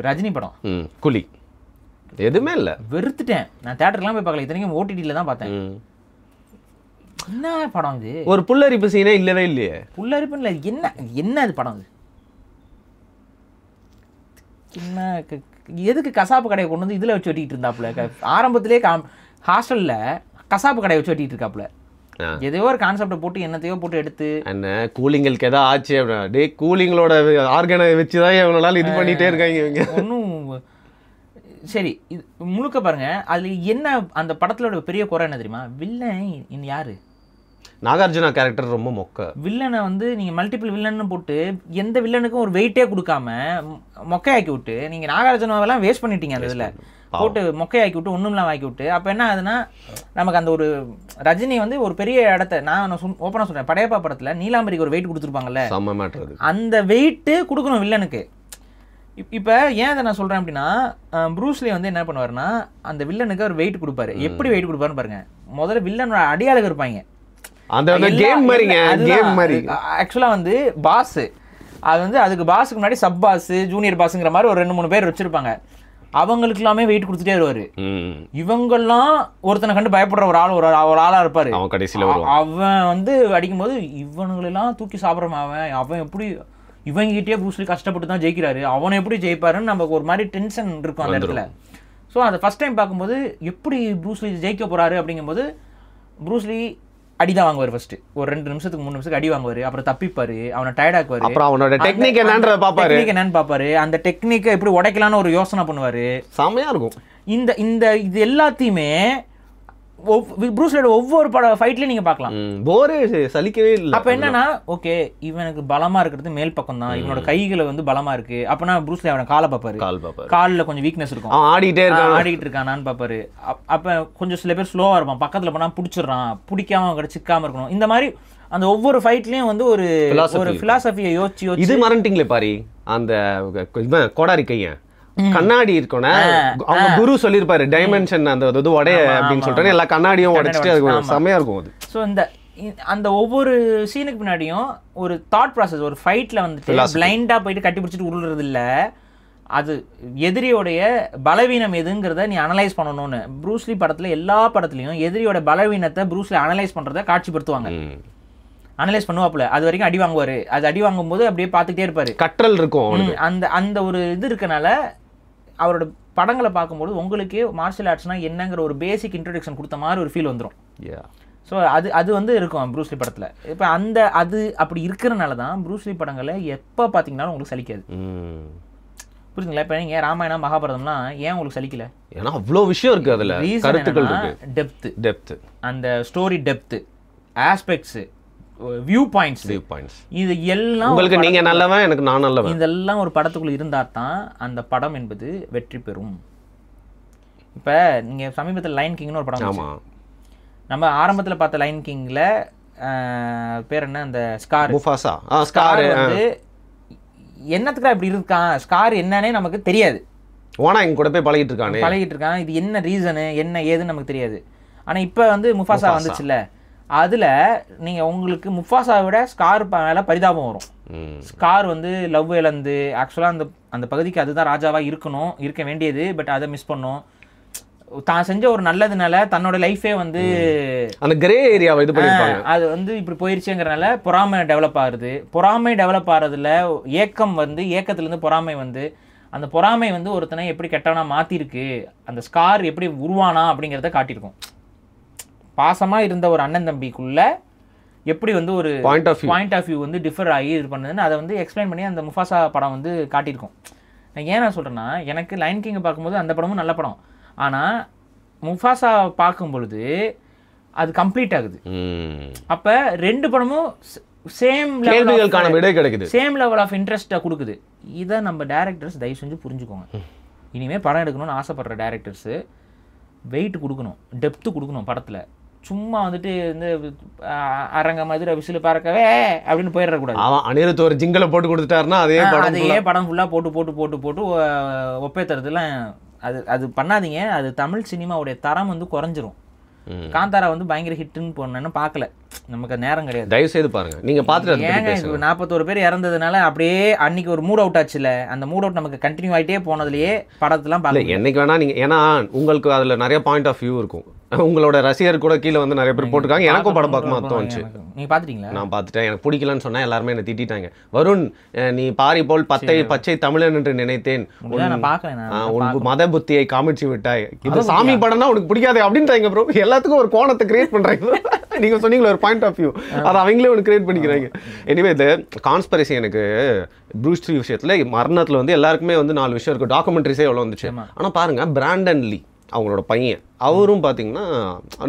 ரஜினி படம் கூலி எதுவுமே இல்லை, வெறுத்துட்டேன். நான் தேட்டருக்குலாம் போய் பார்க்கல, இத்தனைக்கும் ஓடிடியில் தான் பார்த்தேன். என்ன படம் இது? ஒரு புல்லரிப்பு சீனே இல்லவே இல்லையே. புல்லரிப்பு இல்லை, என்ன அது படம்? என்ன எதுக்கு கசாப்பு கடையை கொண்டு வந்து இதில் வச்சு வெட்டிட்டு இருந்தாப்புல? ஆரம்பத்திலே ஹாஸ்டலில் கசாப்பு கடையை வச்சு வெட்டிட்டு இருக்காப்புல. எதையோ ஒரு கான்செப்டை போட்டு என்னத்தையோ போட்டு எடுத்து என்ன கூலிங்களுக்கு எதாவது ஆச்சு அப்படின்னா டே கூலிங்களோட ஆர்கனை வச்சு தான் இவ்வளோ நாள் இது பண்ணிகிட்டே இருக்காங்க இவங்க. ஒன்றும் சரி இது முழுக்க பாருங்க. அதில் என்ன அந்த படத்தோட பெரிய குறை என்ன தெரியுமா? வில்லன் இன்னும் யாரு? நாகார்ஜுனா கேரக்டர் ரொம்ப மொக்க. வில்லனை வந்து நீங்கள் மல்டிபிள் வில்லன்னு போட்டு எந்த வில்லனுக்கும் ஒரு வெயிட்டே கொடுக்காம மொக்கையாக்கி விட்டு நீங்கள் நாகார்ஜுனாவெல்லாம் வேஸ்ட் பண்ணிட்டீங்க. அந்த இதில் போட்டு மொக்கையாக்கி விட்டு ஒன்றும்லாம் ஆக்கி விட்டு அப்போ என்ன ஆகுதுன்னா நமக்கு அந்த ஒரு ரஜினி வந்து ஒரு பெரிய இடத்த நான் ஓப்பனாக சொல்கிறேன். படையப்பா படத்தில் நீலாம்பரிக்கு ஒரு வெயிட் கொடுத்துருப்பாங்கல்ல, அந்த வெயிட்டு கொடுக்கணும் வில்லனுக்கு. இப்போ ஏன் அதை நான் சொல்கிறேன் அப்படின்னா, ப்ரூஸ்லி வந்து என்ன பண்ணுவாருன்னா அந்த வில்லனுக்கு ஒரு வெயிட் கொடுப்பாரு. எப்படி வெயிட் கொடுப்பாருன்னு பாருங்க. முதல்ல வில்லனோட அடியாளுக்கு இருப்பாங்க. ஆக்சுவலாக வந்து பாஸ் அது வந்து அதுக்கு பாஸுக்கு முன்னாடி சப் பாஸ் ஜூனியர் பாஸுங்கிற மாதிரி ஒரு 2-3 பேர் வச்சிருப்பாங்க. அவங்களுக்கு எல்லாமே வெயிட் கொடுத்துட்டே வருவாரு. இவங்கெல்லாம் ஒருத்தனை கண்டு பயப்படுற ஒரு ஆளா இருப்பாரு. அவன் வந்து அடிக்கும்போது இவனுங்களெல்லாம் தூக்கி சாப்பிட்றமா அவன் எப்படி இவங்ககிட்டயே ப்ரூஸ்லி கஷ்டப்பட்டு தான் ஜெயிக்கிறாரு, அவனை எப்படி ஜெயிப்பாருன்னு நமக்கு ஒரு மாதிரி டென்ஷன் இருக்கும் அந்த இடத்துல. ஸோ அதை ஃபர்ஸ்ட் டைம் பார்க்கும்போது எப்படி ப்ரூஸ்லி ஜெயிக்க போறாரு அப்படிங்கும்போது ப்ரூஸ்லி அடிதான் வாங்குவார். ஃபர்ஸ்ட் ஒரு 2 நிமிஷத்துக்கு 3 நிமிஷத்துக்கு அடி வாங்குவாரு. அப்புறம் தப்பிப்பாரு, அவனை டயர்ட் ஆக்குவாரு, அப்புறம் அவனோட டெக்னிக் என்னன்னு பாப்பாரு, அந்த டெக்னிக்கை எப்படி உடைக்கலான்னு ஒரு யோசனை பண்ணுவாரு. செமையா இருக்கும். இந்த இது எல்லாத்தையுமே ப்ரூஸ்லியோட ஒவ்வொரு ஃபைட்லயும் நீங்க பார்க்கலாம். போரே சலிக்கவே இல்லை. அப்ப என்னன்னா ஓகே இவனுக்கு பலமா இருக்கிறது மேல் பக்கம் தான், இவனோட கைகளை வந்து பலமா இருக்கு. அப்பனா ப்ரூஸ்லி அவனை காலை பார்ப்பாரு, காலில் கொஞ்சம் வீக்னஸ் இருக்கும், ஆடிட்டு இருக்கானான்னு பார்ப்பாரு. அப்ப கொஞ்சம் சில பேர் ஸ்லோவா இருப்பான், பக்கத்துல போனா பிடிச்சிடறான், பிடிக்காம சிக்காம இருக்கணும். இந்த மாதிரி அந்த ஒவ்வொரு ஃபைட்லயும் வந்து ஒரு பிலாசபியை யோசிச்சு இது மரண்டிங்ல பாரு. அந்த கோடாரி கையன் கண்ணாடி இருக்கணும், அவங்க குரு சொல்லியிருப்பாரு டைமென்ஷன் அந்த இது உடைய அப்படின்னு சொல்லிட்டு எல்லா கண்ணாடியும் உடைச்சிட்டு அது செமையா இருக்கும். அது ஸோ அந்த ஒவ்வொரு சீனுக்கு பின்னாடியும் ஒரு தாட் ப்ராசஸ். ஒரு ஃபைட்ல வந்துட்டு பிளைண்டா போயிட்டு கட்டி பிடிச்சிட்டு உருளுறது இல்ல, அது எதிரியோடைய பலவீனம் எதுங்கிறத நீ அனலைஸ் பண்ணணும்னு. ப்ரூஸ்லி படத்துல எல்லா படத்துலயும் எதிரியோட பலவீனத்தை ப்ரூஸ்லி அனலைஸ் பண்றதை காட்சிப்படுத்துவாங்க. அனலைஸ் பண்ணுவாப்புல, அது வரைக்கும் அடி வாங்குவாரு. அது அடி வாங்கும்போது அப்படியே பார்த்துக்கிட்டே இருப்பாரு, கற்றல் இருக்கும். அந்த ஒரு இது இருக்கனால அவரோட படங்களை பார்க்கும்போது உங்களுக்கே மார்ஷியல் ஆர்ட்ஸ்னா என்னங்கிற ஒரு பேசிக் இன்ட்ரோடக்ஷன் கொடுத்த மாதிரி ஒரு ஃபீல் வந்துடும். ஸோ அது வந்து இருக்கும் ப்ரூஸ்லி படத்தில். இப்போ அது அப்படி இருக்கிறனால தான் ப்ரூஸ்லி படங்களை எப்போ பார்த்தீங்கன்னாலும் உங்களுக்கு சலிக்காது. புரியுதுங்களா? இப்போ நீங்கள் ராமாயணம் மகாபாரதம்னா ஏன் உங்களுக்கு சலிக்கல? ஏன்னா அவ்வளோ விஷயம் இருக்குது அதில், கருத்துக்கள் இருக்கு, டெப்த்து அந்த story depth, aspects, view points இது எல்லாம் உங்களுக்கு நீங்க நல்லவன் எனக்கு நான் நல்லவன் இதெல்லாம் ஒரு படத்துக்குள்ள இருந்தா தான் அந்த படம் என்பது வெற்றி பெறும். இப்ப நீங்க சமீபத்தில் லைன் கிங்னு ஒரு படம், நம்ம ஆரம்பத்தில் பார்த்த லைன் கிங்ல பேர் என்ன, அந்த ஸ்கார் முஃபாசா. ஸ்கார் வந்து என்னத்துக்கு இப்படி இருக்கான், ஸ்கார் என்னன்னே நமக்கு தெரியாது. ஓனா இங்க கூட போய் பழகிட்டு இருக்கான், இது என்ன ரீசனு என்ன ஏதுன்னு நமக்கு தெரியாது. ஆனா இப்ப வந்து முஃபாசா வந்துச்சுல்ல, அதில் நீங்கள் உங்களுக்கு முஃபாசாவை விட ஸ்கார் மேலே பரிதாபம் வரும். ஸ்கார் வந்து லவ் இழந்து ஆக்சுவலாக அந்த பகுதிக்கு அதுதான் ராஜாவாக இருக்க வேண்டியது, பட் அதை மிஸ் பண்ணும். தான் செஞ்ச ஒரு நல்லதுனால தன்னோட லைஃபே வந்து அந்த கிரே ஏரியாவை இது பண்ணிருப்பாங்க. அது வந்து இப்படி போயிருச்சுங்கிறனால பொறாமை டெவலப் ஆகுது. பொறாமை டெவலப் ஆகிறதுல ஏக்கத்துலேருந்து பொறாமை வந்து அந்த பொறாமை வந்து ஒருத்தனை எப்படி கெட்டவனா மாற்றிருக்கு, அந்த ஸ்கார் எப்படி உருவானா அப்படிங்கிறத காட்டியிருக்கும். பாசமாக இருந்த ஒரு அண்ணன் தம்பிக்குள்ள எப்படி வந்து ஒரு பாயிண்ட் ஆஃப் வியூ வந்து டிஃபர் ஆகி இது பண்ணுதுன்னு அதை வந்து எக்ஸ்பிளைன் பண்ணி அந்த முஃபாசா படம் வந்து காட்டியிருக்கோம். நான் ஏன் நான் சொல்கிறேன்னா, எனக்கு லைன் கிங்கை பார்க்கும்போது அந்த படமும் நல்ல படம், ஆனால் முஃபாசா பார்க்கும் பொழுது அது கம்ப்ளீட் ஆகுது. அப்போ 2 படமும் சேம் லெவல் ஆஃப் இன்ட்ரெஸ்ட்டை கொடுக்குது. இதை நம்ம டேரக்டர்ஸ் தயவு செஞ்சு புரிஞ்சுக்கோங்க. இனிமேல் படம் எடுக்கணும்னு ஆசைப்படுற டேரக்டர்ஸு வெயிட் கொடுக்கணும், டெப்த்து கொடுக்கணும் படத்தில். சும்மா வந்துட்டு இந்த அரங்க மாதிரி விசில் பறக்கவே அப்படின்னு போயிடக்கூடாது. அனிருத் ஒரு ஜிங்கலை போட்டு கொடுத்துட்டாருன்னா அதே படம் ஃபுல்லாக போட்டு ஒப்பேத்துறதுலாம் அது பண்ணாதீங்க. அது தமிழ் சினிமாவுடைய தரம் வந்து குறைஞ்சிரும். காந்தாரா வந்து பயங்கர ஹிட்னு போனேன்னு பார்க்கல, நமக்கு நேரம் கிடையாது. தயவு செய்து பாருங்க, நீங்க பார்த்துட்டு ஏங்க 41 பேர் இறந்ததுனால அப்படியே அன்னைக்கு ஒரு மூட் அவுட் ஆச்சுல, அந்த மூட் அவுட் நமக்கு கண்டினியூ ஆகிட்டே போனதுலேயே படத்தெல்லாம் பார்க்கல. என்னைக்கு வேணா நீங்க, ஏன்னா உங்களுக்கு அதில் நிறைய பாயிண்ட் ஆஃப் வியூ இருக்கும். உங்களோட ரசிகர் கூட கீழே வந்து நிறைய பேர் போட்டிருக்காங்க. எனக்கும் படம் பார்க்கும்போது தோணுச்சு. நீங்க பாத்துட்டீங்களா? நான் பார்த்துட்டேன். எனக்கு பிடிக்கலன்னு சொன்னா எல்லாருமே என்ன திட்டிட்டாங்க. வருண், நீ பாரி போல் பச்சை தமிழன் என்று நினைத்தேன், நான் பார்க்கல, உன் மத புத்தியை காமிச்சு விட்டாய், இது சாமி படம்னா உனக்கு பிடிக்காது அப்படின்றாங்க ப்ரோ. எல்லாத்துக்கும் ஒரு கோணத்தை கிரியேட் பண்றாங்க. நீங்க சொன்னீங்களா ஒரு பாயிண்ட் ஆஃப் வியூ, அதை அவங்களே ஒன்று கிரியேட் பண்ணிக்கிறாங்க. எனிவே இந்த கான்ஸ்பிரசி எனக்கு ப்ரூஸ் லீ விஷயத்துல மரணத்துல வந்து எல்லாருக்குமே வந்து 4 விஷயம் இருக்கு. டாக்குமெண்ட்ரிஸே எவ்வளோ வந்துச்சு. ஆனா பாருங்க, பிராண்டன் லீ அவங்களோட பையன், அவரும் பார்த்தீங்கன்னா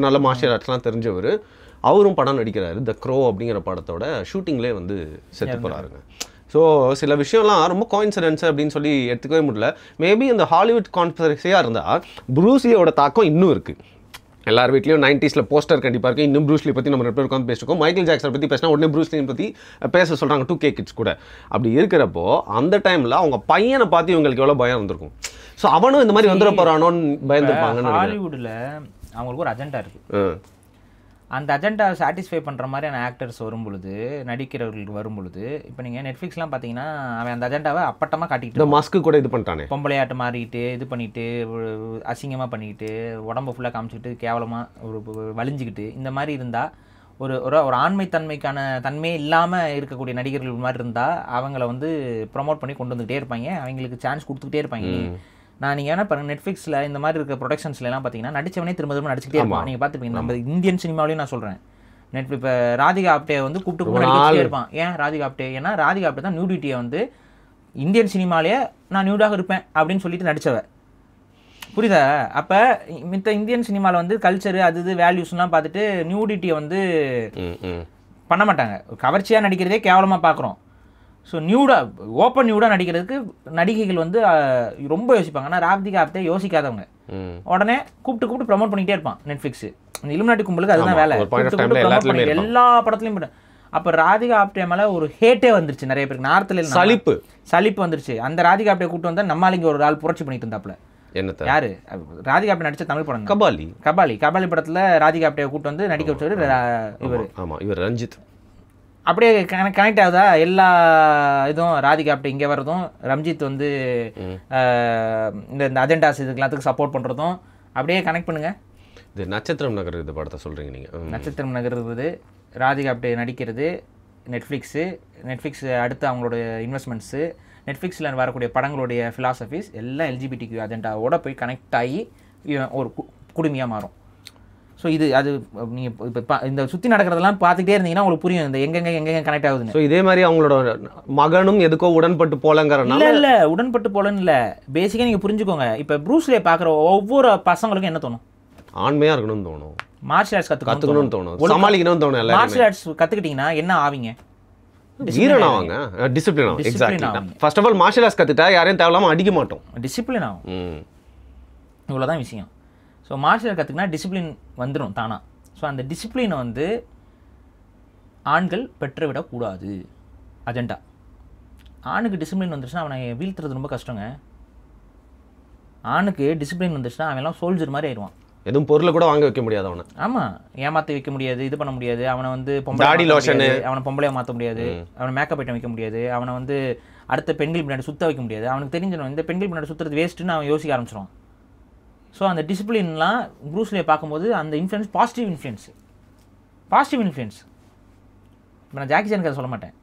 நல்ல மார்ஷியல் ஆர்ட்ஸ்லாம் தெரிஞ்சவர். அவரும் படம் நடிக்கிறாரு. த க்ரோ அப்படிங்கிற படத்தோட ஷூட்டிங்லேயே வந்து செத்து போகிறாருங்க. ஸோ சில விஷயம்லாம் ரொம்ப கோயின்சிடென்ஸ் அப்படின்னு சொல்லி எடுத்துக்கவே முடியல. மேபி இந்த ஹாலிவுட் கான்ஸ்பிரசியாக இருந்தால் ப்ரூஸ்லியோட தாக்கம் இன்னும் இருக்குது. எல்லார் வீட்லையும் 90s போஸ்டர் கண்டிப்பாக இருக்குது. இன்னும் ப்ரூஸ்லி பற்றி நம்ம 2 பேர் உட்காந்து பேசிருக்கோம். மைக்கேல் ஜாக்சனை பற்றி பேசினா உடனே ப்ரூஸ்லியை பற்றி பேச சொல்கிறாங்க 2K கிட்ஸ் கூட. அப்படி இருக்கிறப்போ அந்த டைமில் அவங்க பையனை பார்த்து இவங்களுக்கு எவ்வளோ பயம் வந்திருக்கும். ஸோ அவனும் இந்த மாதிரி வந்துட போகிறானோன்னு பயந்துருப்பாங்க. ஹாலிவுட்டில் அவங்களுக்கு ஒரு அஜெண்டா இருக்குது. அந்த அஜெண்டா சாட்டிஸ்ஃபை பண்ணுற மாதிரியான ஆக்டர்ஸ் வரும் பொழுது, நடிக்கிறவர்களுக்கு வரும் பொழுது, இப்போ நீங்கள் நெட்ஃப்ளிக்ஸ்லாம் பார்த்தீங்கன்னா அவன் அந்த அஜெண்டாவை அப்பட்டமாக காட்டிக்கிட்டு, இந்த மாஸ்க்கு கூட இது பண்ணிட்டானே, பொம்பளையாட்டு மாறிக்கிட்டு இது பண்ணிட்டு அசிங்கமாக பண்ணிக்கிட்டு உடம்பு ஃபுல்லாக காமிச்சிக்கிட்டு கேவலமாக ஒரு வலிஞ்சிக்கிட்டு இந்த மாதிரி இருந்தால், ஒரு ஆண்மைத்தன்மைக்கான தன்மையே இல்லாமல் இருக்கக்கூடிய நடிகர்கள் மாதிரி இருந்தால் அவங்கள வந்து ப்ரொமோட் பண்ணி கொண்டு வந்துக்கிட்டே இருப்பாங்க. அவங்களுக்கு சான்ஸ் கொடுத்துக்கிட்டே இருப்பாங்க. நீங்கள் என்ன பாருங்கள், நெட்ஃப்ளிக்ஸில் இந்த மாதிரி இருக்க ப்ரொடக்ஷன்ஸ்லாம் பார்த்தீங்கன்னா நடிச்சவனே திரும்ப நடிச்சுக்கிட்டே இருப்பான். நீங்கள் பார்த்துருப்பீங்க. நம்ம இந்தியன் சினிமாவிலையும் நான் சொல்கிறேன், இப்போ ராதிகா ஆப்டே வந்து கூப்பிட்டு நடிச்சுட்டே இருப்பான். ஏன் ராதிகா ஆப்டே? ஏன்னா ராதிகா ஆப்டே தான் நியூடிட்டியை வந்து இந்தியன் சினிமாலேயே நான் நியூடாக இருப்பேன் அப்படின்னு சொல்லிட்டு நடித்தவ. புரியுதா? அப்போ மித்த இந்தியன் சினிமாவில் வந்து கல்ச்சரு அது இது வேல்யூஸ்லாம் பார்த்துட்டு நியூடிட்டியை வந்து பண்ண மாட்டாங்க. கவர்ச்சியாக நடிக்கிறதே கேவலமாக பார்க்குறோம். ஸோ ஓப்பன் நியூடாக நடிக்கிறதுக்கு நடிகைகள் வந்து ரொம்ப யோசிப்பாங்க. ஆனால் ராதிகா ஆப்டே யோசிக்காதவங்க. உடனே கூப்பிட்டு ப்ரமோட் பண்ணிக்கிட்டே இருப்பான் நெட்ஃப்ளிக்ஸ். இந்த இலுமினாட்டி கும்பலுக்கு அதுதான் வேலை. எல்லா படத்துலையும். அப்போ ராதிகா ஆப்டே மேலே ஒரு ஹேட்டே வந்துருச்சு நிறைய பேருக்கு. நார்த்தில் சலிப்பு வந்துருச்சு. அந்த ராதிகா ஆப்டே கூப்பிட்டு வந்தால் நம்மளால ஒரு ஆள் புரட்சி பண்ணிட்டு இருந்தாப்புல. யாரு? ராதிகா ஆப்டே நடிச்ச தமிழ் படம் கபாலி படத்தில் ராதிகா ஆப்டே கூப்பிட்டு வந்து நடிக்க வச்சவர் இவர் ரஞ்சித். அப்படியே கனெக்ட் ஆகுதா எல்லா இதுவும்? ராதிகா ஆப்டே இங்கே வர்றதும், ரஞ்சித் வந்து இந்த அஜெண்டாஸ் இதுக்கு எல்லாத்துக்கும் சப்போர்ட் பண்ணுறதும் அப்படியே கனெக்ட் பண்ணுங்க. இது நட்சத்திரம் நகர் இந்த படத்தை சொல்கிறீங்க நீங்கள்? நட்சத்திரம் நகர் இருக்குது, ராதிகா ஆப்டே நடிக்கிறது, நெட்ஃப்ளிக்ஸ் அடுத்து அவங்களோட இன்வெஸ்ட்மெண்ட்ஸு, நெட்ஃப்ளிக்ஸில் வரக்கூடிய படங்களுடைய ஃபிலாசபிஸ் எல்லாம் LGBTQ அஜெண்டாவோட போய் கனெக்ட் ஆகி ஒரு குடுமையாக மாறும். ஸோ அது நீங்கள் இப்போ இந்த சுற்றி நடக்கிறதெல்லாம் பார்த்துட்டே இருந்தீங்கன்னா உங்களுக்கு புரியும் இந்த எங்கெங்க கனெக்ட் ஆகுதுன்னு. ஸோ இதே மாதிரி அவங்களோட மகனும் எதுக்கோ உடன்பட்டு போலங்கிறனால இல்லை உடன்பட்டு போலன்னு இல்லை, பேசிக்காக நீங்கள் புரிஞ்சுக்கோங்க. இப்போ ப்ரூஸ்லியை பார்க்குற ஒவ்வொரு பசங்களுக்கும் என்ன தோணும்? ஆண்மையாக இருக்கணும்னு தோணும், மார்ஷியல் ஆர்ட்ஸ் கற்றுக்கணும்னு தோணும், சமாளிக்கணும்னு தோணும். மார்ஷியல் ஆர்ட்ஸ் கற்றுக்கிட்டிங்கன்னா என்ன ஆவீங்க? வீரன் ஆவாங்க, டிசிப்ளின் ஆகும். Exactly. First of all martial arts கற்றுட்டா யாரையும் தேவையில்லாமல் அடிக்க மாட்டோம், டிசிப்ளின் ஆகும். இவ்வளோதான் விஷயம். ஸோ மார்ஷியல் ஆர்ட் கற்றுக்கினா டிசிப்ளின் வந்துடும் தானா. ஸோ அந்த டிசிப்ளினை வந்து ஆண்கள் பெற்றுவிடக்கூடாது அஜெண்டா. ஆணுக்கு டிசிப்ளின் வந்துச்சுன்னா அவனை வீழ்த்துறது ரொம்ப கஷ்டங்க. ஆணுக்கு டிசிப்ளின் வந்துச்சுன்னா அவன் எல்லாம் சோல்ஜர் மாதிரி ஆயிடுவான். எதுவும் பொருளை கூட வாங்க வைக்க முடியாது அவனை. ஆமாம், ஏமாற்ற வைக்க முடியாது, இது பண்ண முடியாது. அவனை வந்து அவனை பொம்பளையாக மாற்ற முடியாது, அவனை மேக்கப் ஐட்டம் வைக்க முடியாது, அவனை வந்து அடுத்த பெண்கள் பின்னாடி சுற்ற வைக்க முடியாது. அவனுக்கு தெரிஞ்சிடும் இந்த பெண்கள் பின்னாடி சுற்றுறது வேஸ்ட்டுன்னு அவன் யோசிக்க ஆரம்பிச்சிடுவான். ஸோ அந்த டிசிப்ளின்லாம் ப்ரூஸ்லியை பார்க்கும்போது அந்த இன்ஃப்ளூயன்ஸ் பாசிட்டிவ் இன்ஃப்ளூயன்ஸ். இப்போ நான் ஜாக்கி சானுக்கு அதை சொல்ல மாட்டேன்.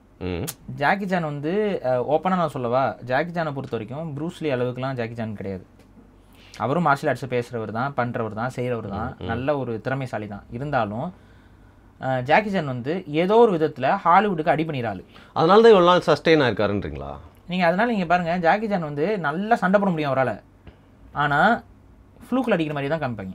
ஜாக்கி சான் வந்து ஓப்பனாக நான் சொல்லவா, ஜாக்கி சானை பொறுத்த வரைக்கும் ப்ரூஸ்லி அளவுக்குலாம் ஜாக்கி சான் கிடையாது. அவரும் மார்ஷியல் ஆர்ட்ஸை பேசுகிறவர் தான், பண்ணுறவர் தான், செய்கிறவர் தான், நல்ல ஒரு திறமைசாலி தான். இருந்தாலும் ஜாக்கி சான் வந்து ஏதோ ஒரு விதத்தில் ஹாலிவுட்டுக்கு அடி பண்ணிடுறாள். அதனால தான் இவ்வளோ நாள் சஸ்டெயின் ஆயிருக்காருன்றீங்களா நீங்கள்? அதனால் நீங்கள் பாருங்கள், ஜாக்கி சான் வந்து நல்லா சண்டை போட முடியும் அவரால். ஆனால் ஃப்ளூக்கில் அடிக்கிற மாதிரி தான் காமிப்பாங்க.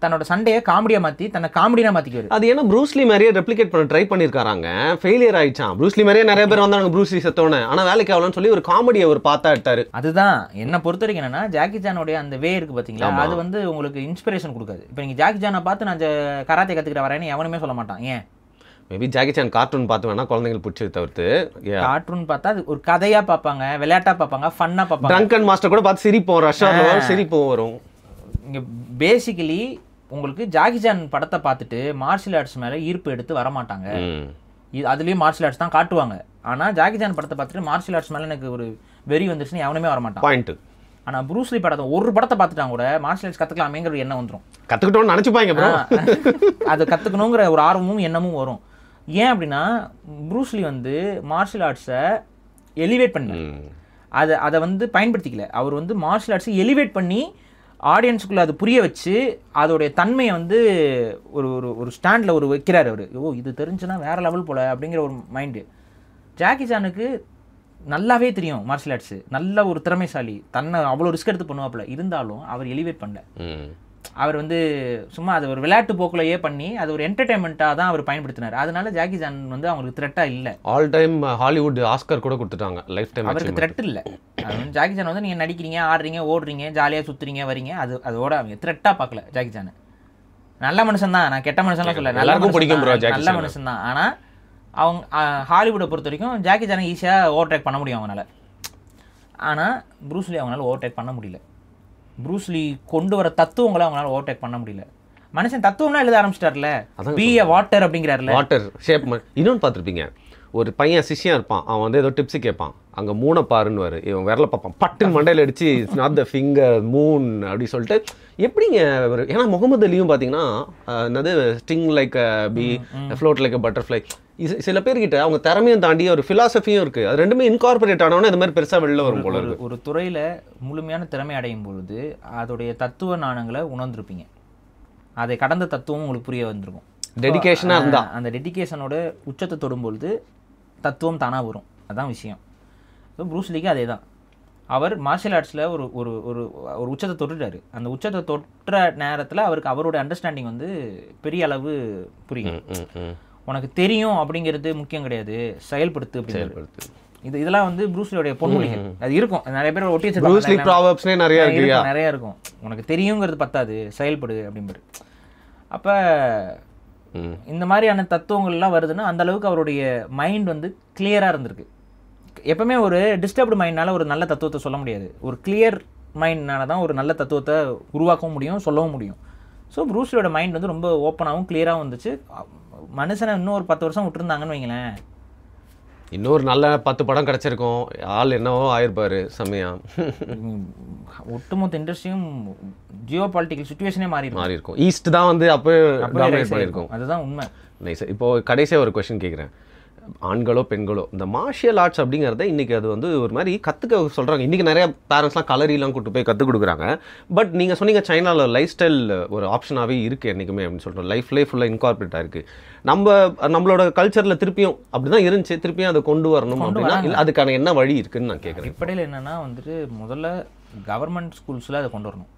தன்னோட சண்டையை காமெடியாக மாற்றி தன்னை காமெடியாக மாற்றிக்குவார். அது ஏன்னா ப்ரூஸ்லி மாதிரியே ரெப்ளிகேட் பண்ண ட்ரை பண்ணியிருக்காங்க, ஃபெயிலியர் ஆயிடுச்சான். ப்ரூஸ்லி மாதிரியே நிறைய பேர் வந்தாங்க ப்ரூஸ்லி செத்தோன்னு, ஆனால் வேலைக்கு ஆகலன்னு சொல்லி ஒரு காமெடியை ஒரு பார்த்தா எடுத்தாரு. அதுதான் என்னை பொறுத்த வரைக்கும் என்னன்னா, ஜாக்கி சானோடைய அந்த வே இருக்குது பார்த்தீங்களா, அது வந்து உங்களுக்கு இன்ஸ்பிரேஷன் கொடுக்காது. இப்போ நீங்கள் ஜாக்கி சானை பார்த்து நான் கராத்தே கற்றுக்கிற வரேன்னு எவனுமே சொல்ல மாட்டான். ஏன்? மேபி ஜாக்கி சான் கார்ட்டூன் பார்த்து வேணா குழந்தைங்களுக்கு பிடிச்சது தவிர்த்து, கார்ட்டூன் பார்த்தா அது ஒரு கதையாக பார்ப்பாங்க, விளையாட்டாக பார்ப்பாங்க, ஃபன்னாக பார்ப்பாங்க. ட்ரங்கன் மாஸ்டர் கூட பார்த்து சிரிப்போம், ரஷ்ஷாவில் சிரிப்போம் வரும். இங்கே பேசிக்கலி உங்களுக்கு ஜாக்கி சான் படத்தை பார்த்துட்டு மார்ஷியல் ஆர்ட்ஸ் மேலே ஈர்ப்பு எடுத்து வரமாட்டாங்க. அதுலேயும் மார்ஷியல் ஆர்ட்ஸ் தான் காட்டுவாங்க. ஆனால் ஜாக்கி சான் படத்தை பார்த்துட்டு மார்ஷியல் ஆர்ட்ஸ் மேலே எனக்கு ஒரு வெறி வந்துருச்சுன்னு எவனுமே வரமாட்டான். பாயிண்ட் ஆனால் ப்ரூஸ்லி படத்தை ஒரு படத்தை பார்த்துட்டாங்க கூட மார்ஷியல் ஆர்ட்ஸ் கற்றுக்கலாமேங்கிற ஒரு எண்ணம் வந்துடும். கற்றுக்கிட்டோன்னு நினச்சிப்பாங்க ப்ரோ. அது கற்றுக்கணுங்கிற ஒரு ஆர்வமும் எண்ணமும் வரும். ஏன் அப்படின்னா ப்ரூஸ்லி வந்து மார்ஷியல் ஆர்ட்ஸை எலிவேட் பண்ண அதை வந்து பயன்படுத்திக்கல. அவர் வந்து மார்ஷியல் ஆர்ட்ஸை எலிவேட் பண்ணி ஆடியன்ஸுக்குள்ளே அது புரிய வச்சு அதோடைய தன்மையை வந்து ஒரு ஒரு ஒரு ஸ்டாண்டில் ஒரு வைக்கிறார் அவர். இது தெரிஞ்சுன்னா வேறு லெவல் போல் அப்படிங்கிற ஒரு மைண்டு. ஜாக்கி சானுக்கு நல்லாவே தெரியும் மார்ஷியல் ஆர்ட்ஸு, நல்ல ஒரு திறமைசாலி, தன்னை அவ்வளோ ரிஸ்க் எடுத்து பண்ணுவாப்புல. இருந்தாலும் அவர் எலிவேட் பண்ணல. அவர் வந்து சும்மா அது ஒரு விளையாட்டு போக்குலையே பண்ணி அது ஒரு என்டர்டைன்மெண்ட்டாக தான் அவர் பயன்படுத்தினார். அதனால ஜாக்கி சான் வந்து அவங்களுக்கு த்ரெட்டாக இல்லை. ஆல் டைம் ஹாலிவுட் ஆஸ்கர் கூட கொடுத்துட்டாங்க, லைஃப் டைம் அவருக்கு த்ரெட் இல்லை. அது வந்து ஜாக்கி சான் வந்து நீங்கள் நடிக்கிறீங்க, ஆடுறீங்க, ஓடுறீங்க, ஜாலியாக சுற்றுறீங்க, வரீங்க, அதோட அவங்க த்ரெட்டாக பார்க்கல ஜாக்கி சான். நல்ல மனுஷன் தான், நான் கெட்ட மனுஷன்லாம் சொல்ல, எல்லாருக்கும் பிடிக்கும் ப்ரோ ஜாக்கி. நல்ல மனுஷன் தான். ஆனால் அவங்க ஹாலிவுட்டை பொறுத்த வரைக்கும் ஜாக்கி சானை ஈஸியாக ஓவர்டேக் பண்ண முடியும் அவங்களால. ஆனால் ப்ரூஸ்லி அவங்களால ஓவர்டேக் பண்ண முடியல. ப்ரூஸ்லி கொண்டு வர தத்துவங்களை அவங்களால ஓவர்டேக் பண்ண முடியல. மனுஷன் தத்துவம்லாம் எழுத ஆரம்பிச்சிட்டார்ல, பி எ வாட்டர் அப்படிங்கிறாருல. Water shape. இன்னொன்று பார்த்துருப்பீங்க, ஒரு பையன் சிஷ்யம் இருப்பான், அவன் வந்து ஏதோ டிப்ஸு கேட்பான், அங்கே மூணை பாருன்னு இவன் விரல பார்ப்பான், பட்டுன்னு மண்டையில் அடிச்சு it's not the finger moon அப்படி சொல்லிட்டு எப்படிங்க ஒரு. ஏன்னா முகமது அலியும் பார்த்தீங்கன்னா என்னது sting like bee float like butterfly. சில பேர்கிட்ட அவங்க திறமையும் தாண்டி ஒரு ஃபிலாசபியும் இருக்குது. அது ரெண்டுமே இன்கார்பரேட் ஆனவொன்னே இது மாதிரி பெருசாக வெளில வரும் போல இருக்கு. ஒரு துறையில் முழுமையான திறமை அடையும் பொழுது அதோடைய தத்துவ நாணங்களை உணர்ந்திருப்பீங்க. அதை கடந்த தத்துவமும் உங்களுக்கு புரிய வந்திருக்கும். டெடிகேஷனாக இருந்தால் அந்த டெடிகேஷனோட உச்சத்தை தொடும்பொழுது தத்துவம் தானாக வரும். அதுதான் விஷயம். ஸோ ப்ரூஸ்லிக்கு அதே தான். அவர் மார்ஷியல் ஆர்ட்ஸில் ஒரு ஒரு ஒரு ஒரு உச்சத்தை தொட்டுட்டார். அந்த உச்சத்தை தொட்டுற நேரத்தில் அவருக்கு அவரோட அண்டர்ஸ்டாண்டிங் வந்து பெரிய அளவு புரியும். உனக்கு தெரியும் அப்படிங்கிறது முக்கியம் கிடையாது, செயல்படுத்து அப்படிங்கிறது. இதெல்லாம் வந்து ப்ரூஸ்லியோடைய பொன்மொழிகள். அது இருக்கும், நிறைய பேர் ஒட்டி வச்சிருப்பாங்க, நிறைய இருக்கும். உனக்கு தெரியுங்கிறது பத்தாது, செயல்படு அப்படிங்கிறது. அப்போ இந்த மாதிரியான தத்துவங்கள்லாம் வருதுன்னா அந்த அளவுக்கு அவருடைய மைண்ட் வந்து கிளியராக இருந்திருக்கு. எப்பவுமே ஒரு டிஸ்டர்ப்டு மைண்ட்னால ஒரு நல்ல தத்துவத்தை சொல்ல முடியாது. ஒரு கிளியர் மைண்ட்னால தான் ஒரு நல்ல தத்துவத்தை உருவாக்கவும் முடியும், சொல்லவும் முடியும். ஸோ ப்ரூஸ்லியோட மைண்ட் வந்து ரொம்ப ஓப்பனாகவும் கிளியராகவும் இருந்துச்சு. மனுஷனை இன்னும் ஒரு 10 வருஷம் விட்டுருந்தாங்கன்னு வைங்களேன், இன்னொரு நல்ல 10 படம் கிடச்சிருக்கும், ஆள் என்னவோ ஆயிருப்பாரு செம்மையா. ஒட்டுமொத்த இண்டஸ்ட்ரியும் ஜியோ பாலிட்டிக்கல் சுச்சுவேஷனே மாறி இருக்கும். ஈஸ்ட் தான் வந்து அப்போ டாமினேட் பண்ணியிருக்கும். அதுதான் உண்மை. நைஸ். இப்போ கடைசியாக ஒரு கொஸ்டின் கேட்குறேன். ஆண்களோ பெண்களோ இந்த மார்ஷியல் ஆர்ட்ஸ் அப்படிங்கிறத இன்றைக்கி அது வந்து ஒரு மாதிரி கற்றுக்க சொல்கிறாங்க. இன்றைக்கி நிறைய பேரண்ட்ஸ்லாம் கலரிலாம் கூட்டு போய் கற்றுக் கொடுக்குறாங்க. பட் நீங்கள் சொன்னீங்க சைனாவில் லைஃப் ஸ்டைல் ஒரு ஆப்ஷனாகவே இருக்குது என்றைக்குமே அப்படின்னு சொல்கிறோம். லைஃப்லேயே ஃபுல்லாக இன்கார்பரேட் ஆகிருக்கு. நம்மளோட கல்ச்சரில் திருப்பியும் அப்படி தான் இருந்துச்சு, திருப்பியும் அதை கொண்டு வரணும் அப்படின்னா இல்லை அதுக்கான என்ன வழி இருக்குதுன்னு நான் கேட்குறேன். அடிப்படையில் என்னென்னா வந்துட்டு முதல்ல கவர்மெண்ட் ஸ்கூல்ஸில் அதை கொண்டு வரணும்.